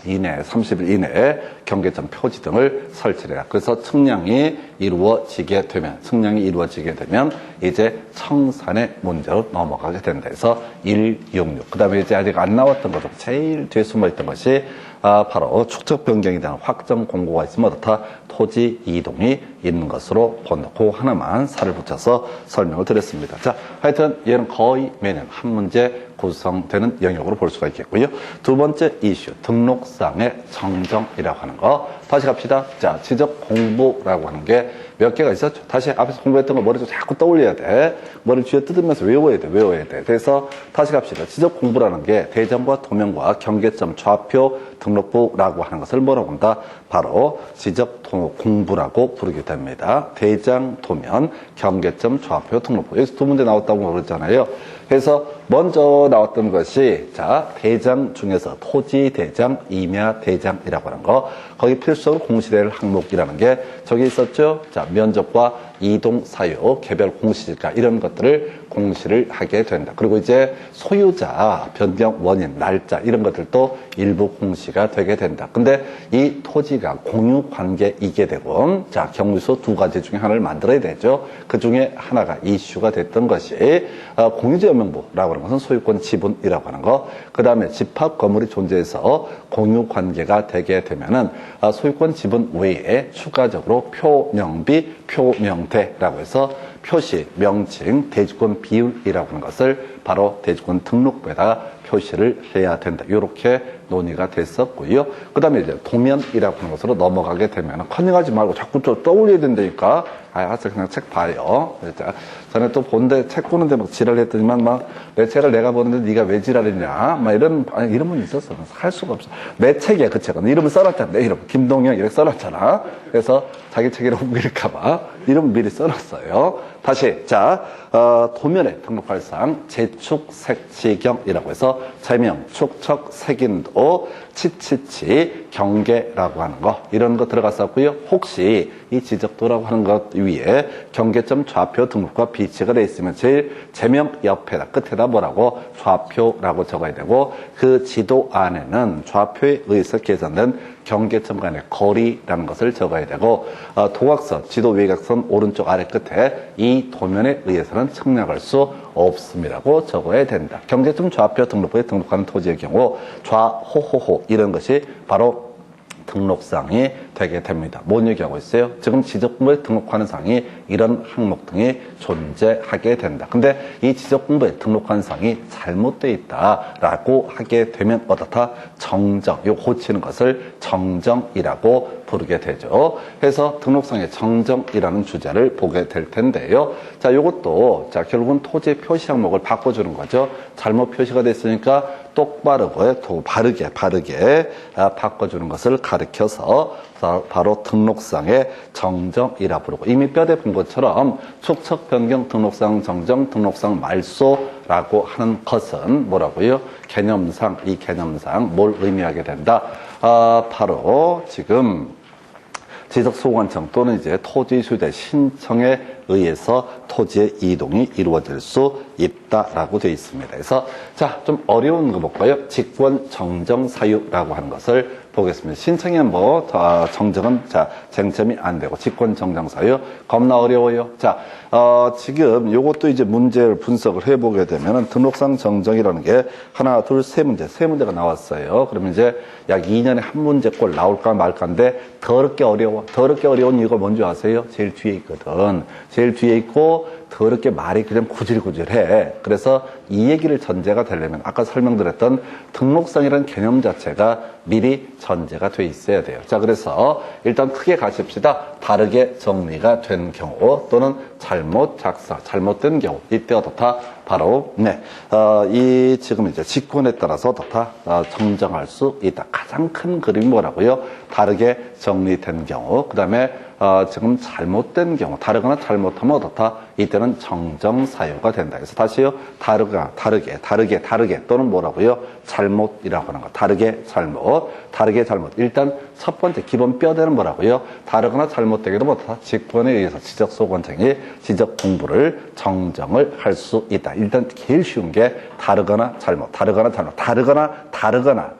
S1: 이내에 경계점 표지 등을 설치해야. 그래서 측량이 이루어지게 되면 이제 청산의 문제로 넘어가게 된다. 그래서 166. 그 다음에 이제 아직 안 나왔던 거죠. 제일 뒤에 숨어 있던 것이 바로 축척 변경에 대한 확정 공고가 있으면 어떻다? 토지 이동이 있는 것으로 본다. 그 하나만 살을 붙여서 설명을 드렸습니다. 자, 하여튼 얘는 거의 매년 한 문제 구성되는 영역으로 볼 수가 있겠고요. 두 번째 이슈, 등록상의 정정이라고 하는 거. 다시 갑시다. 자, 지적 공부라고 하는 게 몇 개가 있었죠. 다시 앞에서 공부했던 거 머리에 자꾸 떠올려야 돼. 머리를 쥐어 뜯으면서 외워야 돼. 그래서 다시 갑시다. 지적 공부라는 게 대전과 도면과 경계점, 좌표, 등록부라고 하는 것을 뭐라고 한다? 바로 지적 공부라고 부르게 됩니다. 대장, 도면, 경계점, 좌표, 등록부. 여기서 두 문제 나왔다고 그랬잖아요. 그래서 먼저 나왔던 것이 자, 대장 중에서 토지 대장, 임야 대장이라고 하는 거. 거기 필수적으로 공시될 항목이라는 게 저기 있었죠. 자, 면적과 이동 사유, 개별 공시지가 이런 것들을 공시를 하게 된다. 그리고 이제 소유자, 변경 원인, 날짜 이런 것들도 일부 공시가 되게 된다. 근데 이 토지가 공유 관계이게 되고 자, 경우수 두 가지 중에 하나를 만들어야 되죠. 그 중에 하나가 이슈가 됐던 것이 공유지역명부라고 하는 것은 소유권 지분이라고 하는 거. 그 다음에 집합 건물이 존재해서 공유 관계가 되게 되면은 소유권 지분 외에 추가적으로 표명비, 표명대라고 해서 표시, 명칭, 대주권 비율이라고 하는 것을 바로 대주권 등록부에다가 표시를 해야 된다. 이렇게 논의가 됐었고요. 그 다음에 이제 도면이라고 하는 것으로 넘어가게 되면 컨닝하지 말고 자꾸 또 떠올려야 된다니까. 알았어, 그냥 책 봐요. 전에 또 본데 책 보는데 막 지랄했더니만 막 내 책을 내가 보는데 네가 왜 지랄했냐. 막 이런 분 있었어. 할 수가 없어. 내 책이야, 그 책은. 이름을 써놨잖아. 내 이름. 김동영 이렇게 써놨잖아. 그래서 자기 책이라고 밀까봐 이름 미리 써놨어요. 다시, 자, 도면에 등록할 사항, 제축, 색지경이라고 해서 제명, 축척, 색인도, 치치치, 경계라고 하는 거, 이런 거 들어갔었고요. 혹시 이 지적도라고 하는 것 위에 경계점 좌표 등록과 비치가 돼 있으면 제일 제명 옆에다, 끝에다 뭐라고? 좌표라고 적어야 되고, 그 지도 안에는 좌표에 의해서 계산된 경계점 간의 거리라는 것을 적어야 되고, 도각선, 지도 외곽선 오른쪽 아래 끝에 이 도면에 의해서는 측량할 수 없음이라고 적어야 된다. 경계점 좌표 등록부에 등록하는 토지의 경우 좌호호호 이런 것이 바로 등록상이 되게 됩니다. 뭔 얘기하고 있어요? 지금 지적공부에 등록하는 상이 이런 항목 등이 존재하게 된다. 근데 이 지적공부에 등록한 상이 잘못되어 있다라고 하게 되면 어떻다? 정정, 요 고치는 것을 정정이라고 부르게 되죠. 그래서 등록상의 정정이라는 주제를 보게 될 텐데요. 자, 요것도 자, 결국은 토지 표시 항목을 바꿔주는 거죠. 잘못 표시가 됐으니까 똑바르고 바르게 바꿔주는 것을 가리켜서 바로 등록상의 정정이라 부르고, 이미 뼈대 본 것처럼 축척 변경 등록상 정정 등록상 말소라고 하는 것은 뭐라고요? 개념상, 이 개념상 뭘 의미하게 된다? 바로 지금 지적소관청 또는 이제 토지수재 신청에 의해서 토지의 이동이 이루어질 수 있다라고 되어 있습니다. 그래서 자, 좀 어려운 거 볼까요? 직권 정정 사유라고 하는 것을 보겠습니다. 신청에 뭐 정정은 자 쟁점이 안 되고 직권 정정 사유 겁나 어려워요. 자, 지금 요것도 이제 문제를 분석을 해보게 되면은 등록상 정정이라는 게 하나, 둘, 세 문제가 나왔어요. 그러면 이제 약 2년에 한 문제꼴 나올까 말까인데 더럽게 어려운 이유가 뭔지 아세요? 제일 뒤에 있거든. 제일 뒤에 있고 더럽게 말이 그냥 구질구질해. 그래서 이 얘기를 전제가 되려면 아까 설명드렸던 등록상이라는 개념 자체가 미리 전제가 돼 있어야 돼요. 자, 그래서 일단 크게 가십시다. 다르게 정리가 된 경우 또는 잘못 작성, 잘못된 경우 이때 어떻다? 바로 이 지금 이제 직권에 따라서 어떻다? 정정할 수 있다. 가장 큰 그림이 뭐라고요? 다르게 정리된 경우. 그다음에 지금 잘못된 경우, 다르거나 잘못하면 어떻다? 이때는 정정 사유가 된다. 그래서 다시요, 다르게 또는 뭐라고요? 잘못이라고 하는 거. 다르게 잘못. 일단 첫 번째 기본 뼈대는 뭐라고요? 다르거나 잘못되게도 어떻다? 직권에 의해서 지적소관청이 지적 공부를 정정을 할 수 있다. 일단 제일 쉬운 게 다르거나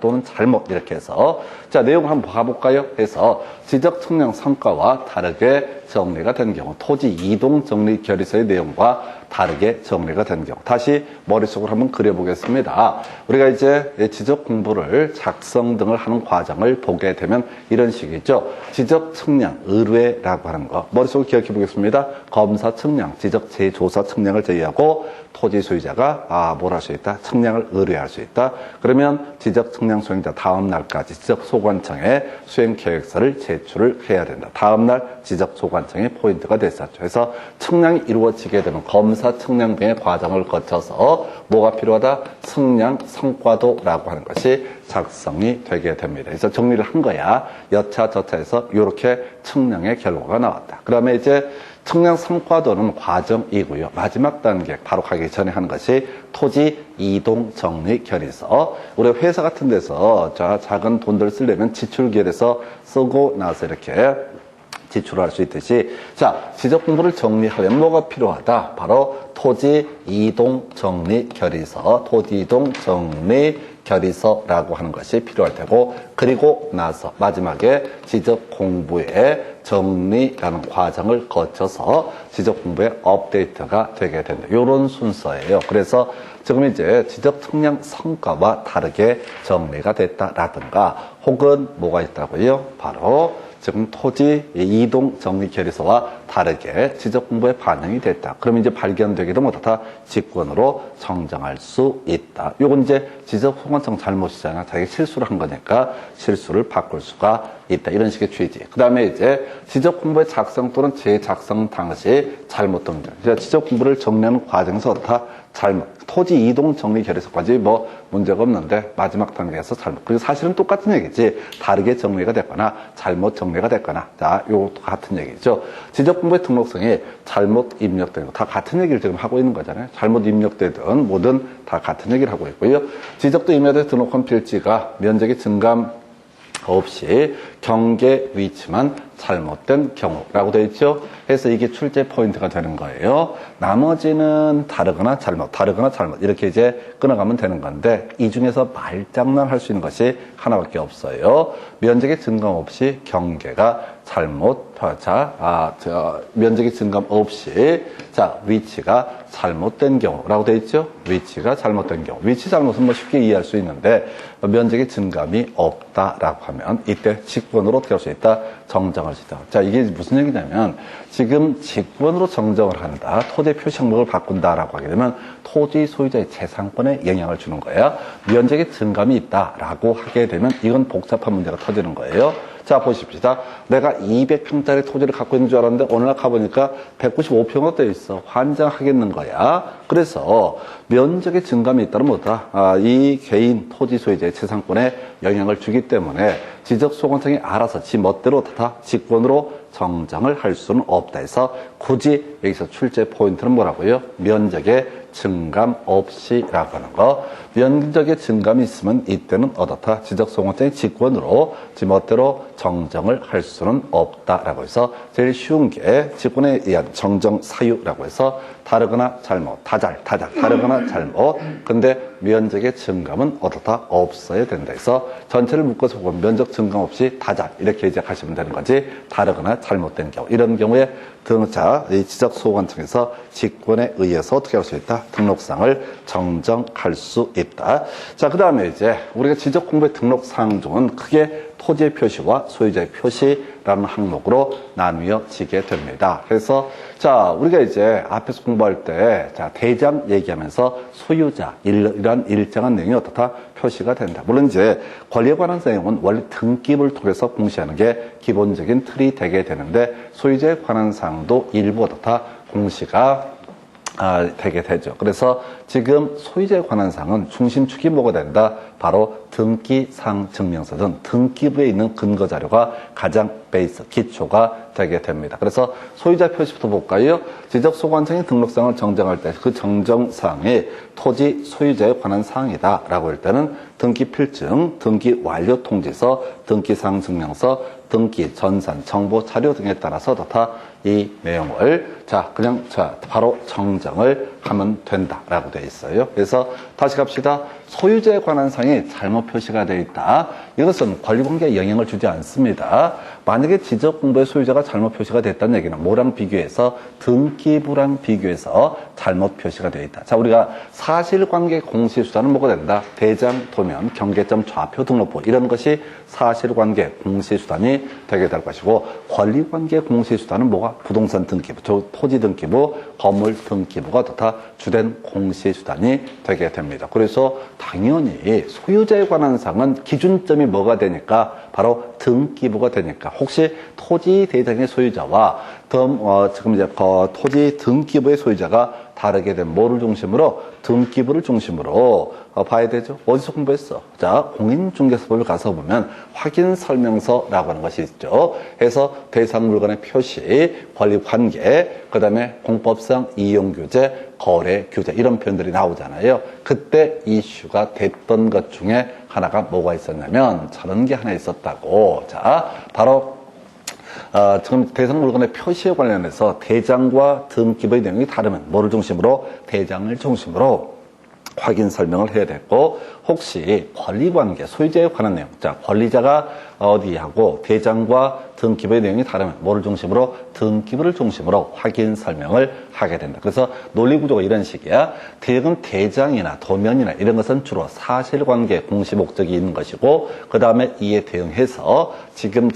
S1: 또는 잘못 이렇게 해서 자, 내용 한번 봐볼까요? 그래서 지적 측량 성과와 다르게 정리가 된 경우 토지 이동 정리 결의서의 내용과 다르게 정리가 된 경우. 다시 머릿속으로 한번 그려보겠습니다. 우리가 이제 지적 공부를 작성 등을 하는 과정을 보게 되면 이런 식이죠. 지적 측량, 의뢰라고 하는 거. 머릿속으로 기억해 보겠습니다. 검사 측량, 지적 재조사 측량을 제외하고 토지 소유자가 뭘 할 수 있다? 측량을 의뢰할 수 있다. 그러면 지적 측량 수행자 다음 날까지 지적 소관청에 수행 계획서를 제출을 해야 된다. 다음 날 지적 소관청이 포인트가 됐었죠. 그래서 측량이 이루어지게 되면 검사 측량 등의 과정을 거쳐서 뭐가 필요하다? 측량 성과도라고 하는 것이 작성이 되게 됩니다. 그래서 정리를 한 거야. 여차 저차해서 이렇게 측량의 결과가 나왔다. 그 다음에 이제 측량 성과도는 과정이고요. 마지막 단계 바로 가기 전에 하는 것이 토지 이동 정리 결의서. 우리 회사 같은 데서 작은 돈들 쓰려면 지출결에서 쓰고 나서 이렇게 지출할 수 있듯이, 자, 지적 공부를 정리하려면 뭐가 필요하다? 바로 토지 이동 정리 결의서, 토지 이동 정리 결의서라고 하는 것이 필요할 테고, 그리고 나서 마지막에 지적 공부의 정리라는 과정을 거쳐서 지적 공부의 업데이트가 되게 된다. 이런 순서예요. 그래서 지금 이제 지적 측량 성과와 다르게 정리가 됐다라든가, 혹은 뭐가 있다고요? 바로 지금 토지 이동 정리 결의서와 다르게 지적 공부에 반영이 됐다. 그러면 이제 발견되기도 못하다 직권으로 정정할 수 있다. 요건 이제 지적 소관청 잘못이잖아. 자기가 실수를 한 거니까 실수를 바꿀 수가 있다. 이런 식의 취지. 그 다음에 이제 지적 공부의 작성 또는 재작성 당시 잘못 등등. 지적 공부를 정리하는 과정에서 어떻다? 잘못. 토지 이동 정리 결의서까지 뭐 문제가 없는데 마지막 단계에서 잘못. 그리고 사실은 똑같은 얘기지. 다르게 정리가 됐거나 잘못 정리가 됐거나. 자, 요것도 같은 얘기죠. 지적 공부의 등록성이 잘못 입력된 거 다 같은 얘기를 지금 하고 있는 거잖아요. 잘못 입력되든 뭐든 다 같은 얘기를 하고 있고요. 지적도 임야대 등록한 필지가 면적의 증감 없이 경계 위치만 잘못된 경우라고 되어 있죠. 그래서 이게 출제 포인트가 되는 거예요. 나머지는 다르거나 잘못 이렇게 이제 끊어가면 되는 건데, 이 중에서 말장난 할 수 있는 것이 하나밖에 없어요. 면적의 증감 없이 경계가 잘못, 면적의 증감 없이, 자, 위치가 잘못된 경우라고 되어 있죠. 위치가 잘못된 경우. 위치 잘못은 뭐 쉽게 이해할 수 있는데, 면적의 증감이 없다라고 하면 이때 직권으로 어떻게 할 수 있다? 정정할 수 있다. 자, 이게 무슨 얘기냐면, 지금 직권으로 정정을 한다. 토지 표시 항목을 바꾼다라고 하게 되면 토지 소유자의 재산권에 영향을 주는 거예요. 면적의 증감이 있다라고 하게 되면 이건 복잡한 문제가 터지는 거예요. 자, 보십시다. 내가 200평짜리 토지를 갖고 있는 줄 알았는데 오늘 가보니까 195평으로 되어 있어. 환장하겠는 거야. 그래서 면적의 증감이 있다는 뭐다? 이 개인 토지 소유자의 재산권에 영향을 주기 때문에 지적소관청이 알아서 지 멋대로 다 직권으로 정정을 할 수는 없다 해서 굳이 여기서 출제 포인트는 뭐라고요? 면적의 증감 없이라고 하는 거. 면적의 증감이 있으면 이때는 어떻다? 지적소관청의 직권으로 지 멋대로 정정을 할 수는 없다라고 해서 제일 쉬운 게 직권에 의한 정정 사유라고 해서 다르거나 잘못, 다르거나 잘못. 근데 면적의 증감은 어떻다? 없어야 된다 해서 전체를 묶어서 보면 면적 증감 없이 다잘 이렇게 이제 하시면 되는 거지. 다르거나 잘못된 경우. 이런 경우에 이 지적소관청에서 직권에 의해서 어떻게 할 수 있다? 등록상을 정정할 수 있다. 자, 그 다음에 이제 우리가 지적공부의 등록사항 중은 크게 토지의 표시와 소유자의 표시라는 항목으로 나뉘어지게 됩니다. 그래서 자, 우리가 이제 앞에서 공부할 때 자, 대장 얘기하면서 소유자 이런 일정한 내용이 어떻다? 표시가 된다. 물론 이제 권리에 관한 내용은 원래 등기부를 통해서 공시하는 게 기본적인 틀이 되게 되는데, 소유자에 관한 사항도 일부 어떻다? 공시가 되게 되죠. 그래서 지금 소유자에 관한 사항은 중심축이 뭐가 된다? 바로 등기상 증명서 등 등기부에 있는 근거 자료가 가장 베이스, 기초가 되게 됩니다. 그래서 소유자 표시부터 볼까요? 지적소관청이 등록상을 정정할 때 그 정정사항이 토지 소유자에 관한 사항이다 라고 할 때는 등기필증, 등기완료통지서, 등기상 증명서, 등기, 전산, 정보, 자료 등에 따라서 다 이 내용을 바로 정정을 하면 된다라고 되어 있어요. 그래서 다시 갑시다. 소유자에 관한 사항이 잘못 표시가 되어 있다. 이것은 권리관계에 영향을 주지 않습니다. 만약에 지적공부의 소유자가 잘못 표시가 됐다는 얘기는 뭐랑 비교해서 등기부랑 비교해서 잘못 표시가 되어 있다. 자, 우리가 사실관계 공시수단은 뭐가 된다? 대장, 도면, 경계점, 좌표, 등록부 이런 것이 사실관계 공시수단이 되게 될 것이고 권리관계 공시수단은 뭐가? 부동산 등기부, 토지 등기부, 건물 등기부가 다 주된 공시수단이 되게 됩니다. 그래서 당연히 소유자에 관한 사항은 기준점이 뭐가 되니까 바로 등기부가 되니까 혹시 토지 대장의 소유자와 지금 이제 토지 등기부의 소유자가 다르게 된 뭐를 중심으로 등기부를 중심으로 봐야 되죠. 어디서 공부했어? 자, 공인중개사법을 가서 보면 확인 설명서라고 하는 것이 있죠. 해서 대상 물건의 표시, 권리 관계, 그다음에 공법상 이용 규제, 거래 규제 이런 표현들이 나오잖아요. 그때 이슈가 됐던 것 중에 하나가 뭐가 있었냐면 저런 게 하나 있었다고. 자, 바로 지금 대상 물건의 표시에 관련해서 대장과 등기부의 내용이 다르면 뭐를 중심으로? 대장을 중심으로 확인 설명을 해야 되고 혹시 권리관계, 소유자에 관한 내용, 자, 권리자가 어디하고 대장과 등기부의 내용이 다르면 뭐를 중심으로? 등기부를 중심으로 확인 설명을 하게 된다. 그래서 논리구조가 이런 식이야. 대장이나 도면이나 이런 것은 주로 사실관계 공시 목적이 있는 것이고 그 다음에 이에 대응해서 지금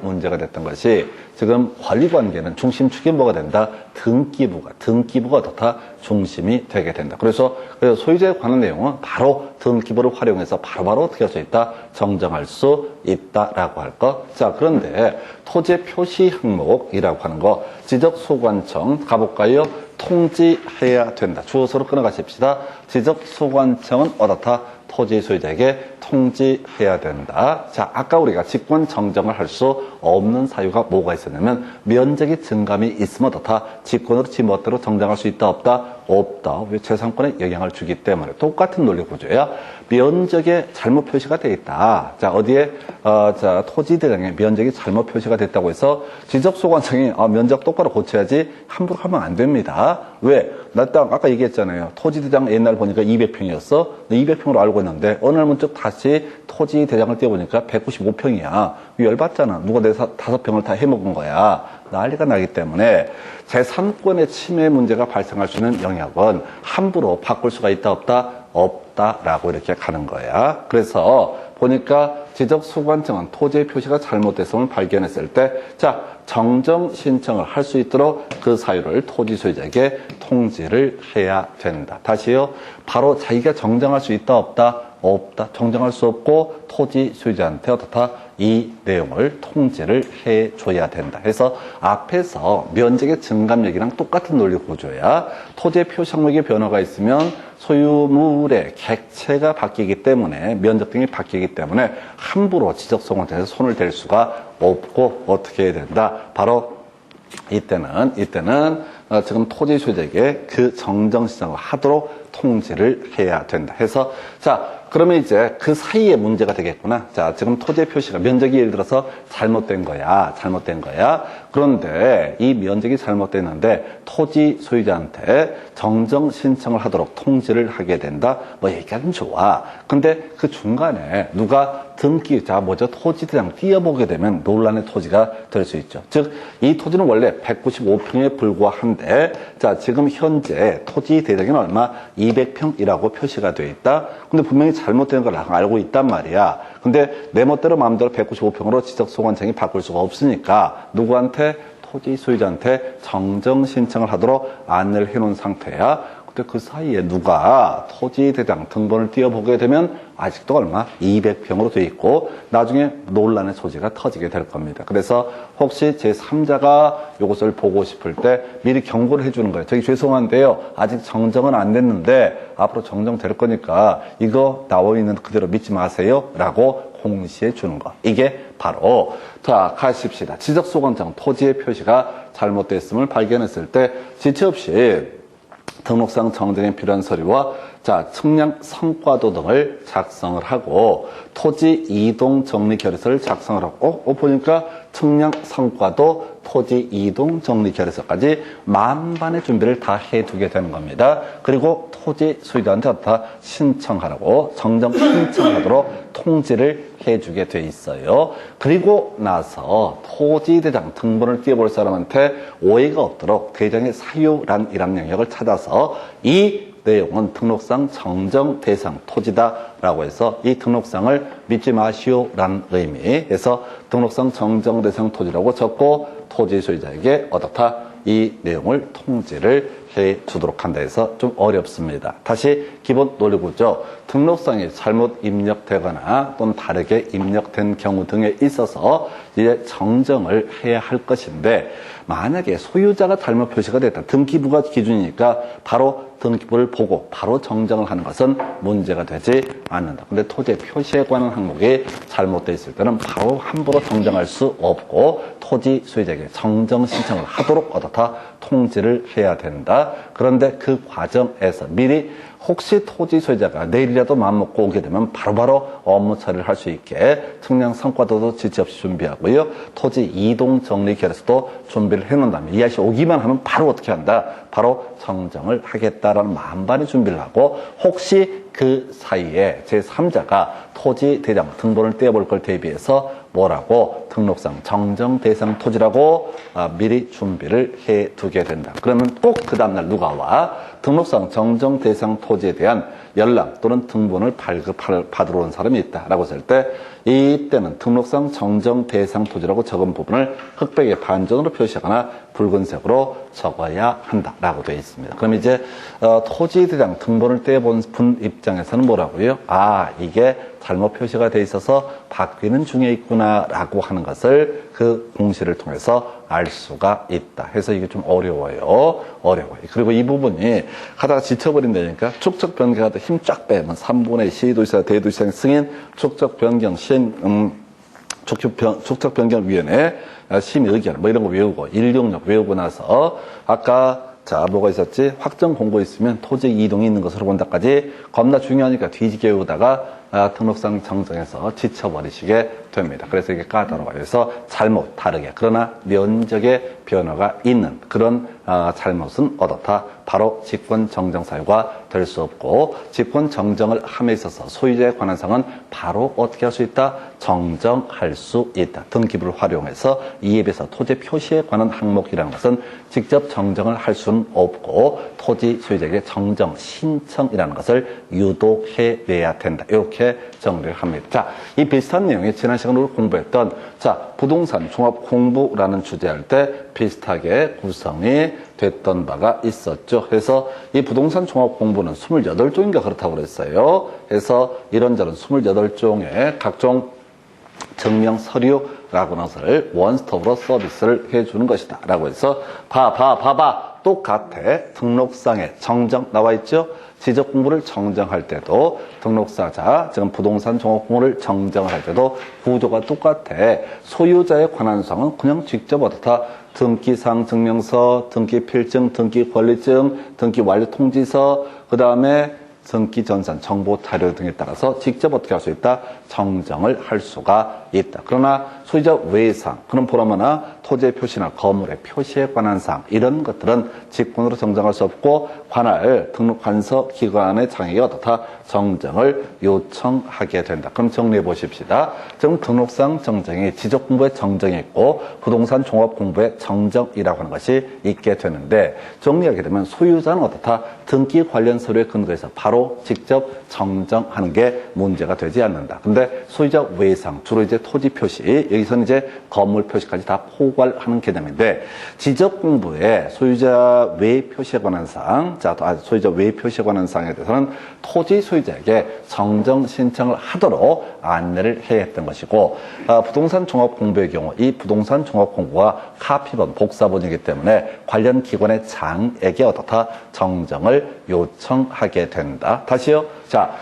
S1: 문제가 됐던 것이 지금 권리관계는 중심축이 뭐가 된다? 등기부가 더 중심이 되게 된다. 그래서 소유자에 관한 내용은 바로 등기부를 활용해서 바로바로 어떻게 할 수 있다? 정정할 수 있다라고 할 것. 자, 그런데 토지 표시 항목이라고 하는 거 지적소관청 가볼까요? 통지해야 된다. 주어서로 끊어가십시다. 지적소관청은 어떻다? 토지 소유자에게 통지해야 된다. 자, 아까 우리가 직권 정정을 할 수 없는 사유가 뭐가 있었냐면 면적이 증감이 있으면 어떻다? 직권으로 지 멋대로 정정할 수 있다 없다? 없다. 왜 재산권에 영향을 주기 때문에 똑같은 논리 구조야. 면적에 잘못 표시가 되어 있다. 자, 어디에 자, 토지 대장에 면적이 잘못 표시가 됐다고 해서 지적소관청이 면적 똑바로 고쳐야지 함부로 하면 안 됩니다. 왜? 나 딱 아까 얘기했잖아요. 토지 대장 옛날 보니까 200평이었어. 200평으로 알고 있는데 어느 날 문득 다시 토지 대장을 띄워보니까 195평이야. 열받잖아. 누가 내 5평을 다 해먹은 거야. 난리가 나기 때문에 제3권의 침해 문제가 발생할 수 있는 영역은 함부로 바꿀 수가 있다 없다? 없다라고 이렇게 가는 거야. 그래서 보니까 지적소관청은 토지의 표시가 잘못됐음을 발견했을 때 자, 정정 신청을 할 수 있도록 그 사유를 토지 소유자에게 통지를 해야 된다. 다시요. 바로 자기가 정정할 수 있다 없다? 없다. 정정할 수 없고 토지 소유자한테 어떻다? 이 내용을 통지를 해줘야 된다. 해서 앞에서 면적의 증감 얘기랑 똑같은 논리 구조야. 토지의 표시 항목의 변화가 있으면 소유물의 객체가 바뀌기 때문에 면적 등이 바뀌기 때문에 함부로 지적소관청에서 손을 댈 수가 없고 어떻게 해야 된다. 바로 이때는 지금 토지 소유자에게 그 정정 신청을 하도록 통지를 해야 된다. 해서 자, 그러면 이제 그 사이에 문제가 되겠구나. 자, 지금 토지 표시가 면적이 예를 들어서 잘못된 거야. 그런데 이 면적이 잘못됐는데 토지 소유자한테 정정 신청을 하도록 통지를 하게 된다. 뭐 얘기하긴 좋아. 근데 그 중간에 누가 토지 대장 띄어보게 되면 논란의 토지가 될 수 있죠. 즉, 이 토지는 원래 195평에 불과한데, 자, 지금 현재 토지 대장은 얼마? 200평이라고 표시가 되어 있다. 근데 분명히 잘못된 걸 알고 있단 말이야. 근데 내 멋대로 마음대로 195평으로 지적소관청이 바꿀 수가 없으니까 누구한테? 토지 소유자한테 정정 신청을 하도록 안내를 해놓은 상태야. 근데 그 사이에 누가 토지 대장 등본을 띄워보게 되면 아직도 얼마? 200평으로 돼 있고 나중에 논란의 소지가 터지게 될 겁니다. 그래서 혹시 제3자가 이것을 보고 싶을 때 미리 경고를 해주는 거예요. 저기 죄송한데요. 아직 정정은 안 됐는데 앞으로 정정될 거니까 이거 나와 있는 그대로 믿지 마세요. 라고 공시해 주는 거. 이게 바로 자, 가십시다. 지적소관청 토지의 표시가 잘못됐음을 발견했을 때 지체 없이 등록상 정정에 필요한 서류와 측량 성과도 등을 작성을 하고 토지 이동 정리 결의서를 작성을 하고 보니까 측량 성과도 토지 이동 정리 결의서까지 만반의 준비를 다 해두게 되는 겁니다. 그리고 토지 소유자한테 다 신청하라고 정정 신청하도록 통지를 해주게 돼 있어요. 그리고 나서 토지대장 등본을 띄워볼 사람한테 오해가 없도록 대장의 사유란이라는 영역을 찾아서 이 내용은 등록상 정정 대상 토지다라고 해서 이 등록상을 믿지 마시오라는 의미에서 등록상 정정 대상 토지라고 적고 토지 소유자에게 어떻다 이 내용을 통지를 해 주도록 한다 해서 좀 어렵습니다. 다시 기본 논리구조 등록상에 잘못 입력되거나 또는 다르게 입력된 경우 등에 있어서 이제 정정을 해야 할 것인데 만약에 소유자가 잘못 표시가 됐다. 등기부가 기준이니까 바로 등기부를 보고 바로 정정을 하는 것은 문제가 되지 않는다. 근데 토지 표시에 관한 항목이 잘못되어 있을 때는 바로 함부로 정정할 수 없고 토지 소유자에게 정정 신청을 하도록 어떻다 통지를 해야 된다. 그런데 그 과정에서 미리 혹시 토지 소유자가 내일이라도 마음먹고 오게 되면 바로바로 업무 처리를 할 수 있게 측량 성과도도 지체 없이 준비하고요. 토지 이동 정리 결의서도 준비를 해놓은 다음에 이 아저씨 오기만 하면 바로 어떻게 한다? 바로 정정을 하겠다라는 만반의 준비를 하고 혹시 그 사이에 제3자가 토지 대장 등본을 떼어볼 걸 대비해서 뭐라고 등록상 정정 대상 토지라고 미리 준비를 해 두게 된다. 그러면 꼭 그 다음날 누가 와? 등록상 정정 대상 토지에 대한 연락 또는 등본을 받으러 온 사람이 있다라고 했을 때 이때는 등록상 정정 대상 토지라고 적은 부분을 흑백에 반전으로 표시하거나 붉은색으로 적어야 한다라고 되어 있습니다. 그럼 이제 토지 대장 등본을 떼어본 분 입장에서는 뭐라고요? 이게 잘못 표시가 돼 있어서 바뀌는 중에 있구나라고 하는 것을 그 공시를 통해서 알 수가 있다. 해서 이게 좀 어려워요. 그리고 이 부분이 하다가 지쳐버린다니까 축적 변경하다 힘 쫙 빼면 3분의 시도지사 대도지사 승인 축적 변경 축적 변경위원회 심의 의견 이런 거 외우고 166 외우고 나서 아까 뭐가 있었지? 확정 공고 있으면 토지 이동이 있는 것으로 본다까지 겁나 중요하니까 뒤지게 외우다가 등록상 정정해서 지쳐버리시게 됩니다. 그래서 이게 까다로워요. 그래서 잘못, 다르게 그러나 면적의 변화가 있는 그런 잘못은 어떻다? 바로 직권 정정 사유가 될 수 없고 직권 정정을 함에 있어서 소유자에 관한 사항은 바로 어떻게 할 수 있다? 정정할 수 있다. 등기부를 활용해서 이에 비해서 토지 표시에 관한 항목이라는 것은 직접 정정을 할 수는 없고 토지 소유자에게 정정 신청이라는 것을 유도해내야 된다. 이렇게 정리를 합니다. 이 비슷한 내용이 지난 시간에 우리 공부했던 부동산 종합 공부라는 주제할 때 비슷하게 구성이 됐던 바가 있었죠. 그래서 이 부동산 종합 공부는 28종인가 그렇다고 그랬어요. 그래서 이런저런 28종의 각종 증명 서류라고 하는 것을 원스톱으로 서비스를 해주는 것이다. 라고 해서 봐봐. 똑같아. 등록상에 정정 나와 있죠? 지적 공부를 정정할 때도 등록사자, 지금 부동산 종합 공부를 정정을 할 때도 구조가 똑같아. 소유자에 관한 사항은 그냥 직접 어떻다? 등기상 증명서, 등기필증, 등기권리증, 등기완료통지서, 그 다음에 등기전산, 정보타료 등에 따라서 직접 어떻게 할 수 있다? 정정을 할 수가 있다. 그러나 소유자 외상, 그럼 보라마나 토지의 표시나 건물의 표시에 관한 사항 이런 것들은 직권으로 정정할 수 없고 관할 등록관서 기관의 장애가 어떻다? 정정을 요청하게 된다. 그럼 정리해 보십시다. 지금 등록상 정정이 지적공부의 정정이 있고 부동산 종합공부의 정정이라고 하는 것이 있게 되는데 정리하게 되면 소유자는 어떻다? 등기 관련 서류에 근거해서 바로 직접 정정하는 게 문제가 되지 않는다. 근데 소유자 외상, 주로 이제 토지 표시, 여기서는 이제 건물 표시까지 다 포괄하는 개념인데 지적 공부에 소유자 외 표시에 관한 사항, 소유자 외 표시에 관한 사항에 대해서는 토지 소유자에게 정정 신청을 하도록 안내를 해야 했던 것이고 부동산 종합 공부의 경우 이 부동산 종합 공부가 카피본, 복사본이기 때문에 관련 기관의 장에게 어떻다? 정정을 요청하게 된다. 다시요. 자,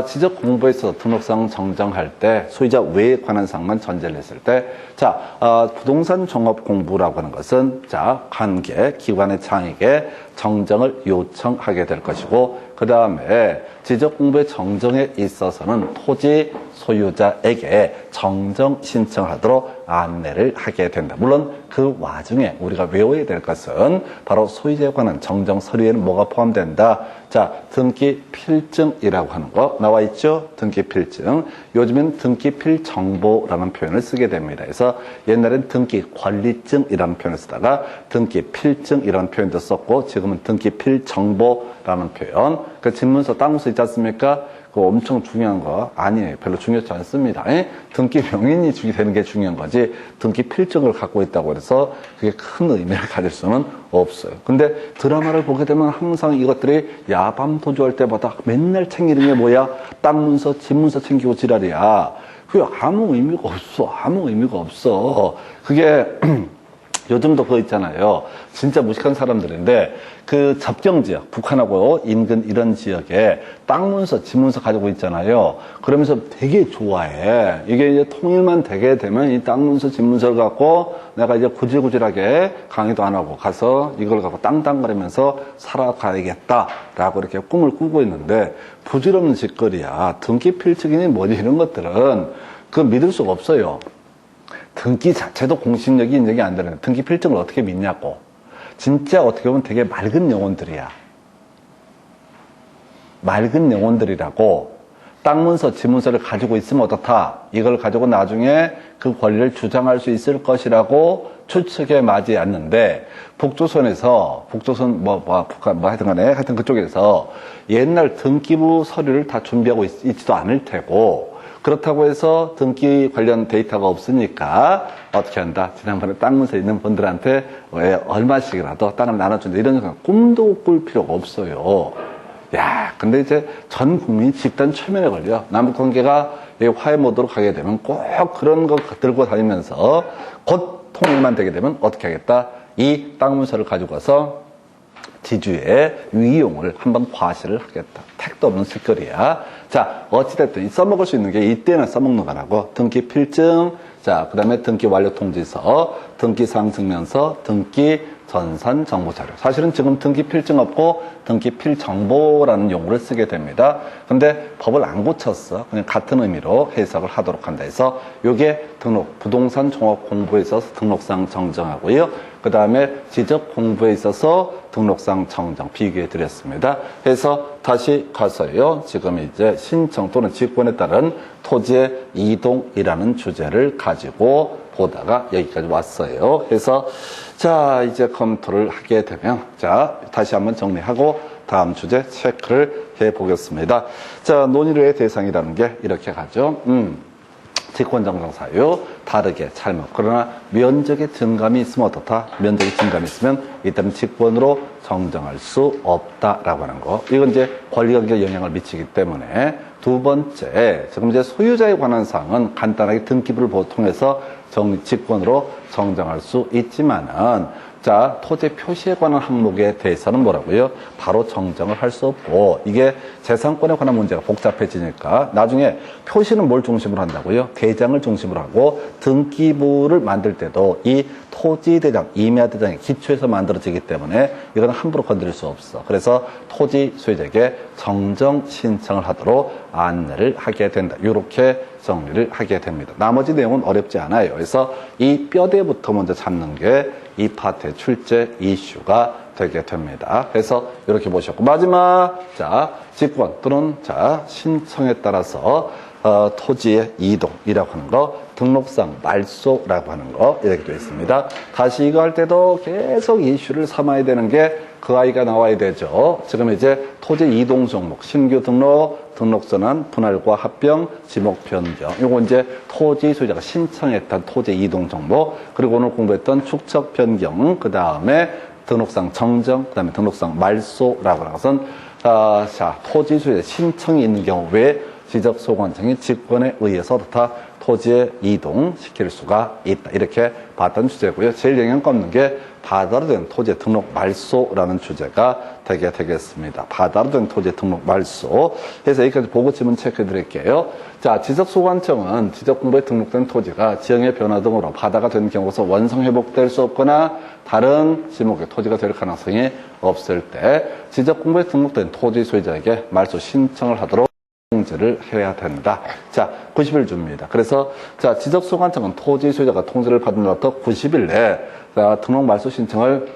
S1: 지적 공부에서 등록상 정정할 때 소유자 외에 관한 사항만 전제를 했을 때, 자, 부동산 종업 공부라고 하는 것은, 자, 관계, 기관의 장에게 정정을 요청하게 될 것이고, 그 다음에 지적 공부의 정정에 있어서는 토지 소유자에게 정정 신청하도록 안내를 하게 된다. 물론 그 와중에 우리가 외워야 될 것은 바로 소유자에 관한 정정 서류에는 뭐가 포함된다. 자, 등기 필증이라고 하는 거 나와 있죠? 등기 필증. 요즘엔 등기 필정보라는 표현을 쓰게 됩니다. 그래서 옛날엔 등기 관리증이라는 표현을 쓰다가 등기 필증이라는 표현도 썼고 지금은 등기 필정보라는 표현. 그 집문서 땅문서 있지 않습니까? 그거 엄청 중요한 거 아니에요. 별로 중요하지 않습니다. 등기 명인이 되는 게 중요한 거지 등기 필증을 갖고 있다고 해서 그게 큰 의미를 가질 수는 없어요. 근데 드라마를 보게 되면 항상 이것들이 야밤도주할 때마다 맨날 챙기는 게 뭐야? 땅 문서, 집 문서 챙기고 지랄이야. 그게 아무 의미가 없어. 아무 의미가 없어. 그게 요즘도 그거 있잖아요. 진짜 무식한 사람들인데 그 접경지역, 북한하고 인근 이런 지역에 땅 문서, 집 문서 가지고 있잖아요. 그러면서 되게 좋아해. 이게 이제 통일만 되게 되면 이 땅 문서, 집 문서를 갖고 내가 이제 구질구질하게 강의도 안 하고 가서 이걸 갖고 땅땅거리면서 살아가야겠다라고 이렇게 꿈을 꾸고 있는데 부질없는 짓거리야. 등기 필증이니 뭐니 이런 것들은 그 믿을 수가 없어요. 등기 자체도 공신력이 인정이 안 되는 등기 필증을 어떻게 믿냐고. 진짜 어떻게 보면 되게 맑은 영혼들이야. 맑은 영혼들이라고 땅 문서, 집 문서를 가지고 있으면 어떻다. 이걸 가지고 나중에 그 권리를 주장할 수 있을 것이라고 추측에 맞지 않는데 북조선에서 북조선 북한 하여튼 간에 하여튼 그쪽에서 옛날 등기부 서류를 다 준비하고 있지도 않을 테고 그렇다고 해서 등기 관련 데이터가 없으니까 어떻게 한다? 지난번에 땅 문서 있는 분들한테 얼마씩이라도 땅을 나눠준다. 이런 꿈도 꿀 필요가 없어요. 야, 근데 이제 전 국민이 집단 최면에 걸려. 남북 관계가 화해 모드로 가게 되면 꼭 그런 거 들고 다니면서 곧 통일만 되게 되면 어떻게 하겠다? 이 땅 문서를 가지고 와서 지주의 위용을 한번 과시를 하겠다. 택도 없는 쓸거리야. 자, 어찌됐든 써먹을 수 있는 게 이때는 써먹는 거라고. 등기 필증, 자, 그 다음에 등기 완료 통지서, 등기 사항 증명서, 등기 전산 정보 자료. 사실은 지금 등기 필증 없고 등기 필정보라는 용어를 쓰게 됩니다. 근데 법을 안 고쳤어. 그냥 같은 의미로 해석을 하도록 한다 해서 요게 등록, 부동산 종합 공부에 있어서 등록상 정정하고요. 그 다음에 지적 공부에 있어서 등록상 정정 비교해 드렸습니다. 그래서 다시 가서요. 지금 이제 신청 또는 직권에 따른 토지의 이동이라는 주제를 가지고 보다가 여기까지 왔어요. 그래서 자, 이제 검토를 하게 되면 자, 다시 한번 정리하고 다음 주제 체크를 해 보겠습니다. 자, 논의의 대상이라는 게 이렇게 가죠. 직권정정 사유 다르게 잘못. 그러나 면적의 증감이 있으면 어떻다? 면적의 증감이 있으면 이때는 직권으로 정정할 수 없다라고 하는 거. 이건 이제 권리관계에 영향을 미치기 때문에 두 번째, 지금 이제 소유자에 관한 사항은 간단하게 등기부를 통해서 직권으로 정정할 수 있지만은 자, 토지 표시에 관한 항목에 대해서는 뭐라고요? 바로 정정을 할 수 없고 이게 재산권에 관한 문제가 복잡해지니까 나중에 표시는 뭘 중심으로 한다고요? 대장을 중심으로 하고 등기부를 만들 때도 이 토지대장, 임야대장의 기초에서 만들어지기 때문에 이거는 함부로 건드릴 수 없어. 그래서 토지 소유자에게 정정 신청을 하도록 안내를 하게 된다. 이렇게 정리를 하게 됩니다. 나머지 내용은 어렵지 않아요. 그래서 이 뼈대부터 먼저 잡는 게 이 파트의 출제 이슈가 되게 됩니다. 그래서 이렇게 보셨고 마지막 자 직권 또는 자 신청에 따라서 토지의 이동이라고 하는 거 등록상 말소라고 하는 거 이렇게 되어 있습니다. 다시 이거 할 때도 계속 이슈를 삼아야 되는 게 그 아이가 나와야 되죠. 지금 이제 토지 이동 종목 신규 등록 등록선언, 분할과 합병, 지목 변경. 요거 이제 토지 소유자가 신청했던 토지 이동 정보, 그리고 오늘 공부했던 축척 변경, 그 다음에 등록상 정정, 그 다음에 등록상 말소라고 하는 것은, 자, 토지 소유자 신청이 있는 경우에 지적소관청이 직권에 의해서 토지에 이동시킬 수가 있다. 이렇게 봤던 주제고요. 제일 영향가 없는 게 바다로 된 토지 등록 말소라는 주제가 되겠습니다. 바다로 된 토지 등록 말소. 그래서 여기까지 보고 지문 체크해 드릴게요. 자, 지적소관청은 지적공부에 등록된 토지가 지형의 변화 등으로 바다가 된 경우서 원상 회복될 수 없거나 다른 지목의 토지가 될 가능성이 없을 때 지적공부에 등록된 토지 소유자에게 말소 신청을 하도록 통지를 해야 된다. 자, 90일 줍니다. 그래서 자, 지적소관청은 토지 소유자가 통지를 받은 날부터 90일 내에 등록 말소 신청을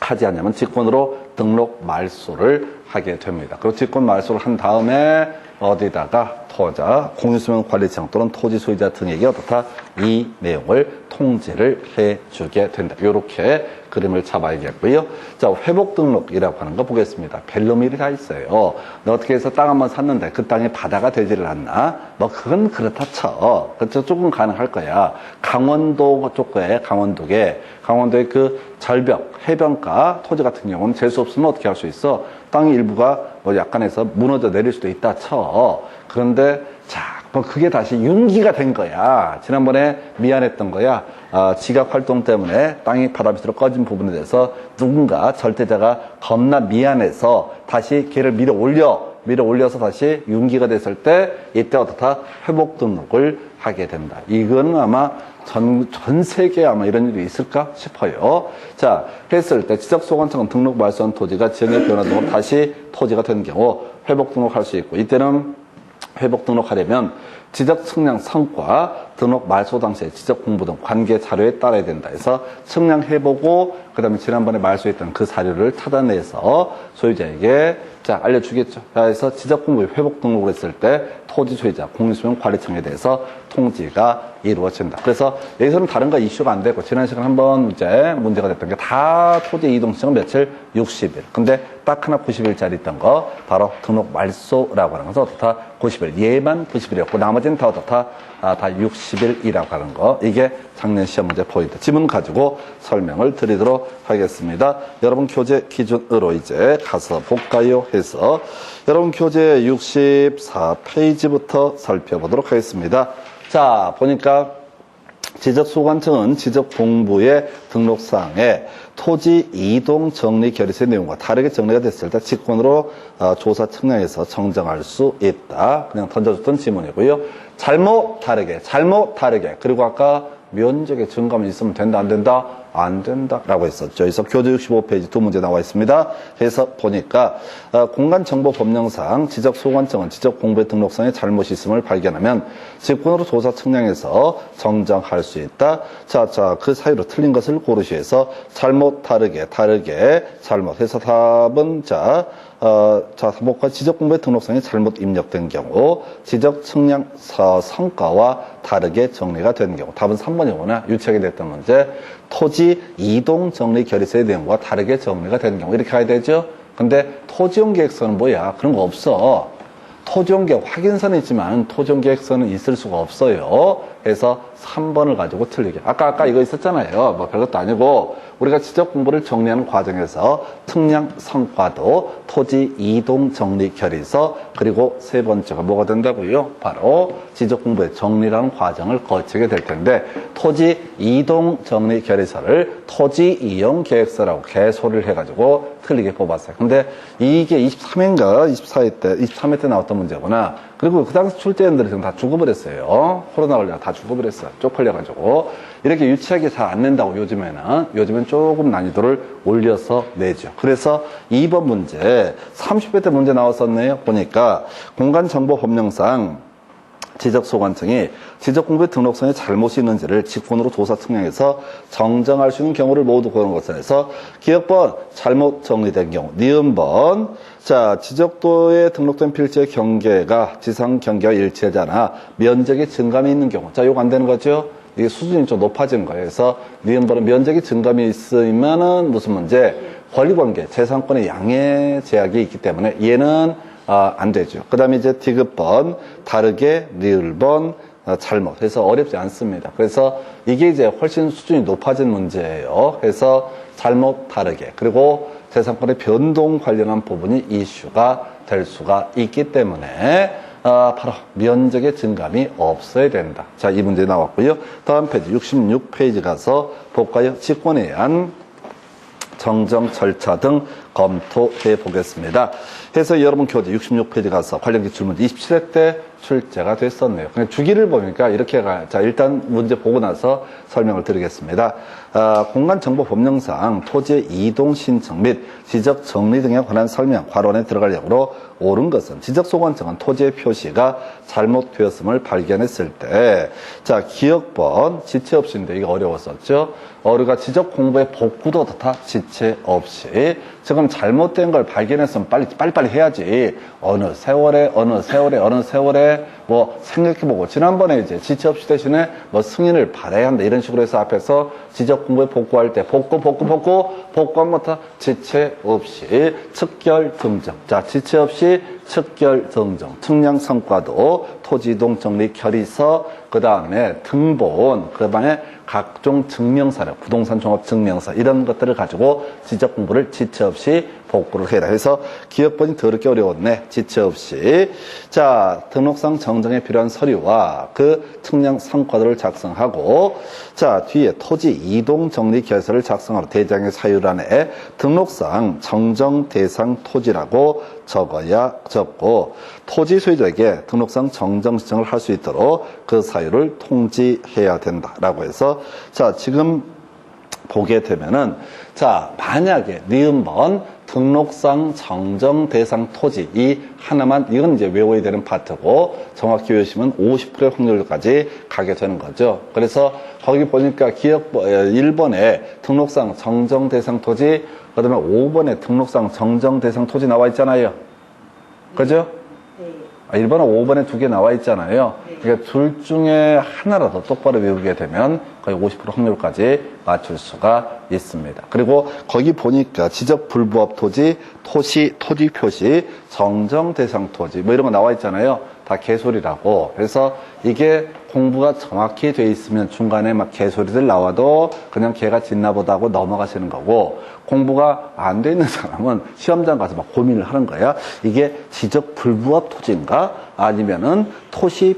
S1: 하지 않으면 직권으로 등록 말소를 하게 됩니다. 그리고 직권 말소를 한 다음에 어디다가 토자, 공유수명 관리청 또는 토지 소유자 등에게 어떻다 이 내용을 통지를 해주게 된다. 이렇게 그림을 잡아야겠고요. 자, 회복 등록이라고 하는 거 보겠습니다. 벨로밀이 다 있어요. 어떻게 해서 땅 한번 샀는데 그 땅이 바다가 되지를 않나? 뭐 그건 그렇다 쳐. 그렇죠. 조금 가능할 거야. 강원도 쪽에 강원도의 그 절벽, 해변가 토지 같은 경우는 재수 없으면 어떻게 할 수 있어? 땅의 일부가 뭐 약간 해서 무너져 내릴 수도 있다 쳐. 그런데 자, 뭐 그게 다시 융기가 된 거야. 지난번에 미안했던 거야. 지각 활동 때문에 땅이 바다 밑으로 꺼진 부분에 대해서 누군가 절대자가 겁나 미안해서 다시 걔를 밀어 올려서 다시 융기가 됐을 때 이때 어떻다 회복 등록을 하게 된다. 이거는 아마 전 세계에 아마 이런 일이 있을까 싶어요. 자, 했을 때 지적소관청은 등록 말소한 토지가 지형의 변화 등으로 다시 토지가 된 경우 회복 등록할 수 있고, 이때는 회복 등록하려면 지적 측량 성과, 등록 말소 당시에 지적 공부 등 관계 자료에 따라야 된다 해서 측량해보고 그 다음에 지난번에 말소했던 그 자료를 찾아내서 소유자에게 자 알려주겠죠. 그래서 지적 공부에 회복 등록을 했을 때 토지 소유자 공유수명 관리청에 대해서 통지가 이루어진다. 그래서 여기서는 다른 거 이슈가 안 되고 지난 시간 한번 이제 문제가 됐던 게 다 토지 이동 시청 며칠 60일. 근데 딱 하나 90일짜리 있던 거 바로 등록 말소라고 하는 것은 어떻다 90일. 얘만 90일이었고 나머지는 다 어떻다 다 60일이라고 하는 거. 이게 작년 시험 문제 포인트. 지문 가지고 설명을 드리도록 하겠습니다. 여러분 교재 기준으로 이제 가서 볼까요? 해서 여러분 교재 64페이지부터 살펴보도록 하겠습니다. 자, 보니까 지적소관청은 지적공부의 등록사항에 토지 이동 정리 결의서의 내용과 다르게 정리가 됐을 때 직권으로 조사 측량해서 정정할 수 있다. 그냥 던져줬던 지문이고요. 잘못 다르게. 그리고 아까 면적의 증감이 있으면 된다, 안 된다? 안 된다라고 했었죠. 그래서 교재 65페이지 두 문제 나와 있습니다. 그래서 보니까 공간정보법령상 지적소관청은 지적공부의 등록상에 잘못이 있음을 발견하면 직권으로 조사 측량해서 정정할 수 있다. 자, 그 사이로 틀린 것을 고르시해서 잘못, 다르게, 잘못 해서 답은 목과 지적공부의 등록상에 잘못 입력된 경우 지적 측량 성과와 다르게 정리가 되는 경우 답은 3번이구나. 유착이 됐던 문제. 토지 이동 정리 결의서의 내용과 다르게 정리가 되는 경우 이렇게 가야 되죠. 근데 토지용 계획서는 뭐야? 그런 거 없어. 토지용 계획 확인서는 있지만 토지용 계획서는 있을 수가 없어요. 그래서 3번을 가지고 틀리게. 아까 이거 있었잖아요. 뭐 별것도 아니고 우리가 지적 공부를 정리하는 과정에서 측량 성과도 토지 이동 정리 결의서 그리고 세 번째가 뭐가 된다고요? 바로 지적 공부의 정리라는 과정을 거치게 될 텐데 토지 이동 정리 결의서를 토지 이용 계획서라고 개소리를 해가지고 틀리게 뽑았어요. 근데 이게 23회인가 23회 때 나왔던 문제구나. 그리고 그 당시 출제원들이 지금 다 죽어버렸어요. 코로나 걸려 다 죽어버렸어요. 쪽팔려가지고. 이렇게 유치하게 잘 안 낸다고 요즘엔 조금 난이도를 올려서 내죠. 그래서 2번 문제, 30회 때 문제 나왔었네요. 보니까 공간정보법령상 지적소관청이 지적공부의 등록상에 잘못이 있는지를 직권으로 조사 측량해서 정정할 수 있는 경우를 모두 고른 것에 대해서 기억번 잘못 정리된 경우, 니은번 자 지적도에 등록된 필지의 경계가 지상 경계와 일치하잖아. 면적의 증감이 있는 경우. 자, 요거 안 되는 거죠? 이게 수준이 좀 높아지는 거예요. 그래서 니은번은 면적의 증감이 있으면은 무슨 문제? 권리관계, 재산권의 양해 제약이 있기 때문에 얘는 안 되죠. 그 다음에 이제 디귿번, 다르게, 리을번, 잘못. 그래서 어렵지 않습니다. 그래서 이게 이제 훨씬 수준이 높아진 문제예요. 그래서 잘못, 다르게. 그리고 재산권의 변동 관련한 부분이 이슈가 될 수가 있기 때문에 바로 면적의 증감이 없어야 된다. 자, 이 문제 나왔고요. 다음 페이지 66페이지 가서 볼까요? 직권에 의한 정정 절차 등 검토해 보겠습니다. 해서 여러분 교재 66페이지 가서 관련 기출문제 27회 때 출제가 됐었네요. 그냥 주기를 보니까 이렇게 자, 일단 문제 보고 나서 설명을 드리겠습니다. 공간정보법령상 토지의 이동 신청 및 지적 정리 등에 관한 설명, 괄호안에 들어갈 역으로 옳은 것은 지적소관청은 토지의 표시가 잘못되었음을 발견했을 때, 자, 기억번, 지체 없이인데 이게 어려웠었죠. 우리가 지적 공부의 복구도 다 지체 없이, 지금 잘못된 걸 발견했으면 빨리빨리 해야지. 어느 세월에 뭐 생각해보고, 지난번에 이제 지체 없이 대신에 뭐 승인을 받아야 한다 이런 식으로 해서 앞에서 지적 공부에 복구할 때 복구한부터 지체 없이 측결 등정. 자, 지체 없이 측결 등정. 측량 성과도 토지이동 정리 결의서, 그 다음에 등본, 그 다음에 각종 증명사를, 부동산 종합 증명서 이런 것들을 가지고 지적 공부를 지체 없이 복구를 해라. 해서 기억번이 더럽게 어려웠네. 지체 없이. 자, 등록상 정정에 필요한 서류와 그 측량 성과들을 작성하고, 자, 뒤에 토지 이동 정리 결서를 작성하고 대장의 사유란에 등록상 정정 대상 토지라고 적고, 토지 소유자에게 등록상 정정 신청을 할 수 있도록 그 사유를 통지해야 된다라고 해서, 자, 지금 보게 되면은, 자, 만약에 니은번 등록상 정정 대상 토지 이 하나만, 이건 이제 외워야 되는 파트고, 정확히 외우시면 50%의 확률까지 가게 되는 거죠. 그래서 거기 보니까 기억 1번에 등록상 정정 대상 토지, 그 다음에 5번에 등록상 정정 대상 토지 나와 있잖아요. 그죠? 네. 1번하고 5번에 두 개 나와 있잖아요. 네. 그러니까 둘 중에 하나라도 똑바로 외우게 되면 거의 50% 확률까지 맞출 수가 있습니다. 그리고 거기 보니까 지적 불부합 토지, 토지 표시, 정정 대상 토지 뭐 이런 거 나와 있잖아요. 다 개소리라고. 그래서 이게 공부가 정확히 돼 있으면 중간에 막 개소리들 나와도 그냥 개가 짖나 보다 하고 넘어가시는 거고, 공부가 안 돼 있는 사람은 시험장 가서 막 고민을 하는 거야. 이게 지적 불부합 토지인가? 아니면은 토지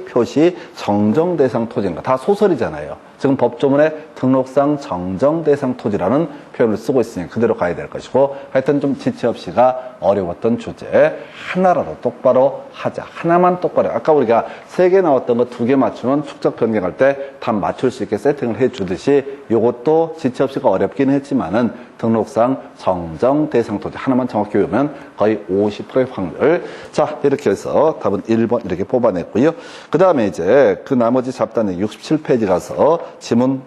S1: 표시 정정 대상 토지인가? 다 소설이잖아요. 지금 법조문에 등록상 정정 대상 토지라는 표현을 쓰고 있으니 그대로 가야 될 것이고, 하여튼 좀 지체 없이가 어려웠던 주제 하나라도 똑바로 하자. 하나만 똑바로. 아까 우리가 3개 나왔던 거 2개 맞추면 축적 변경할 때 답 맞출 수 있게 세팅을 해 주듯이 요것도 지체 없이가 어렵긴 했지만은 등록상 정정 대상 토지 하나만 정확히 외우면 거의 50%의 확률. 자, 이렇게 해서 답은 1번 이렇게 뽑아냈고요. 그 다음에 이제 그 나머지 잡단의 67페이지 가서 지문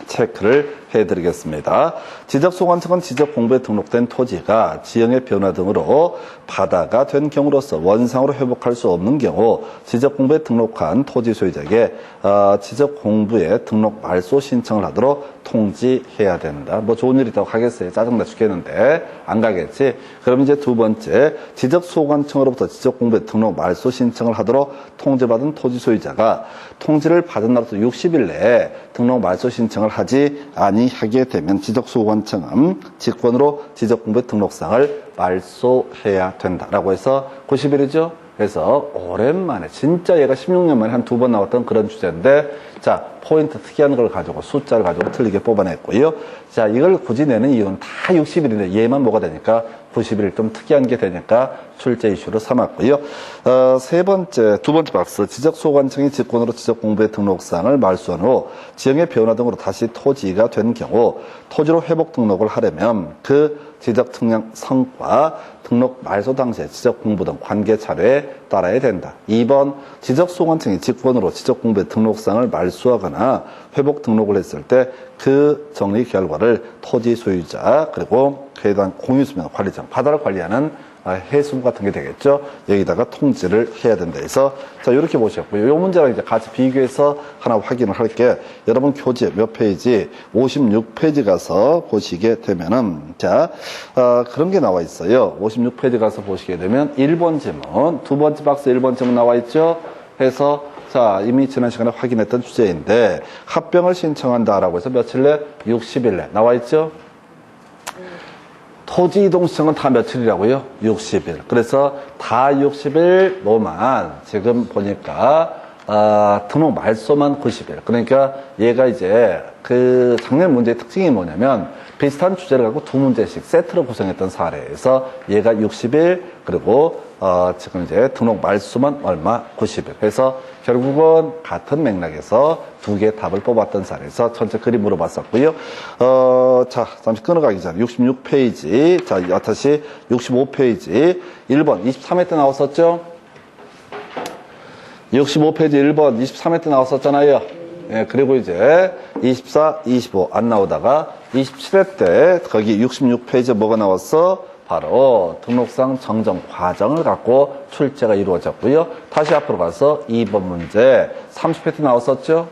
S1: 체크를 해드리겠습니다. 지적소관청은 지적공부에 등록된 토지가 지형의 변화 등으로 바다가 된 경우로서 원상으로 회복할 수 없는 경우 지적공부에 등록한 토지 소유자에게 지적공부에 등록 말소 신청을 하도록 통지해야 된다. 뭐 좋은 일 있다고 하겠어요. 짜증나 죽겠는데 안 가겠지. 그럼 이제 두 번째, 지적소관청으로부터 지적공부에 등록 말소 신청을 하도록 통지받은 토지 소유자가 통지를 받은 날부터 60일 내에 등록 말소 신청을 하지 아니하게 되면 지적소관청은 직권으로 지적공부의 등록상을 말소해야 된다라고 해서 90일이죠. 그래서 오랜만에, 진짜 얘가 16년 만에 한 2번 나왔던 그런 주제인데, 자, 포인트 특이한 걸 가지고 숫자를 가지고 틀리게 뽑아냈고요. 자, 이걸 굳이 내는 이유는 다 60일인데 얘만 뭐가 되니까 90일 좀 특이한 게 되니까 출제 이슈로 삼았고요. 두 번째 박스. 지적소관청이 직권으로 지적공부의 등록상을 말소한 후 지형의 변화 등으로 다시 토지가 된 경우 토지로 회복 등록을 하려면 그 지적 측량 성과, 등록 말소 당시의 지적공부 등 관계 자료에 따라야 된다. 2번, 지적소관청이 직권으로 지적공부의 등록상을 말소하거나 회복 등록을 했을 때 그 정리 결과를 토지 소유자, 그리고 그에 대한 공유수면 관리장, 바다를 관리하는 해수부 같은 게 되겠죠. 여기다가 통지를 해야 된다 해서, 자, 이렇게 보셨고요. 이 문제랑 이제 같이 비교해서 하나 확인을 할게. 여러분 교재 몇 페이지? 56페이지 가서 보시게 되면은, 자, 그런 게 나와 있어요. 56페이지 가서 보시게 되면 1번 지문, 두 번째 박스 1번 지문 나와 있죠. 해서, 자, 이미 지난 시간에 확인했던 주제인데, 합병을 신청한다라고 해서 며칠 내? 60일 내. 나와 있죠? 토지 이동 신청은 다 며칠이라고요? 60일. 그래서 다 60일 뭐만 지금 보니까 등록 말소만 90일. 그러니까 얘가 이제 그 작년 문제의 특징이 뭐냐면 비슷한 주제를 갖고 두 문제씩 세트로 구성했던 사례에서 얘가 60일 그리고 지금 이제 등록 말소만 얼마 90일. 그래서 결국은 같은 맥락에서 두 개의 답을 뽑았던 사례에서 전체 그림으로 봤었고요. 자, 잠시 끊어가기 전에 66페이지. 자, 다시 65페이지. 1번 23회 때 나왔었죠? 65페이지 1번 23회 때 나왔었잖아요. 예, 그리고 이제 24, 25 안 나오다가 27회 때 거기 66페이지에 뭐가 나왔어? 바로 등록상 정정 과정을 갖고 출제가 이루어졌고요. 다시 앞으로 가서 2번 문제 30회 때 나왔었죠?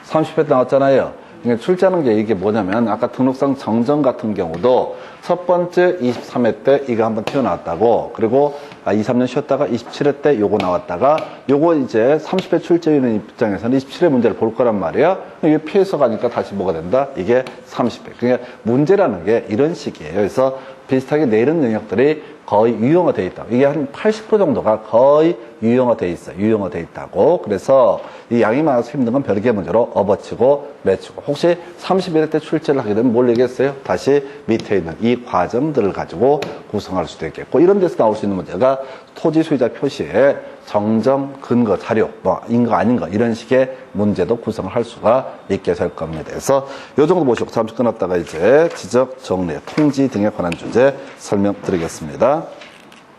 S1: 30회 때 나왔잖아요. 그러니까 출제하는 게 이게 뭐냐면 아까 등록상 정정 같은 경우도 첫 번째 23회 때 이거 한번 튀어나왔다고 그리고 2, 3년 쉬었다가 27회 때 요거 나왔다가 요거 이제 30회 출제위원 입장에서는 27회 문제를 볼 거란 말이야. 이게 피해서 가니까 다시 뭐가 된다? 이게 30회. 그러니까 문제라는 게 이런 식이에요. 그래서 비슷하게 내이런 영역들이 거의 유형화되어 있다. 이게 한 80% 정도가 거의 유형화되어 있어요. 유형화되어 있다고. 그래서 이 양이 많아서 힘든 건 별개 문제로 업어치고 매치고. 혹시 31회 때 출제를 하게 되면 뭘 얘기했어요? 다시 밑에 있는 이 과정들을 가지고 구성할 수도 있겠고. 이런 데서 나올 수 있는 문제가 토지 소유자 표시에 정정, 근거, 자료, 뭐, 인거, 아닌 거, 이런 식의 문제도 구성을 할 수가 있게 될 겁니다. 그래서 요 정도 보시고 잠시 끊었다가 이제 지적, 정리, 통지 등에 관한 주제 설명드리겠습니다.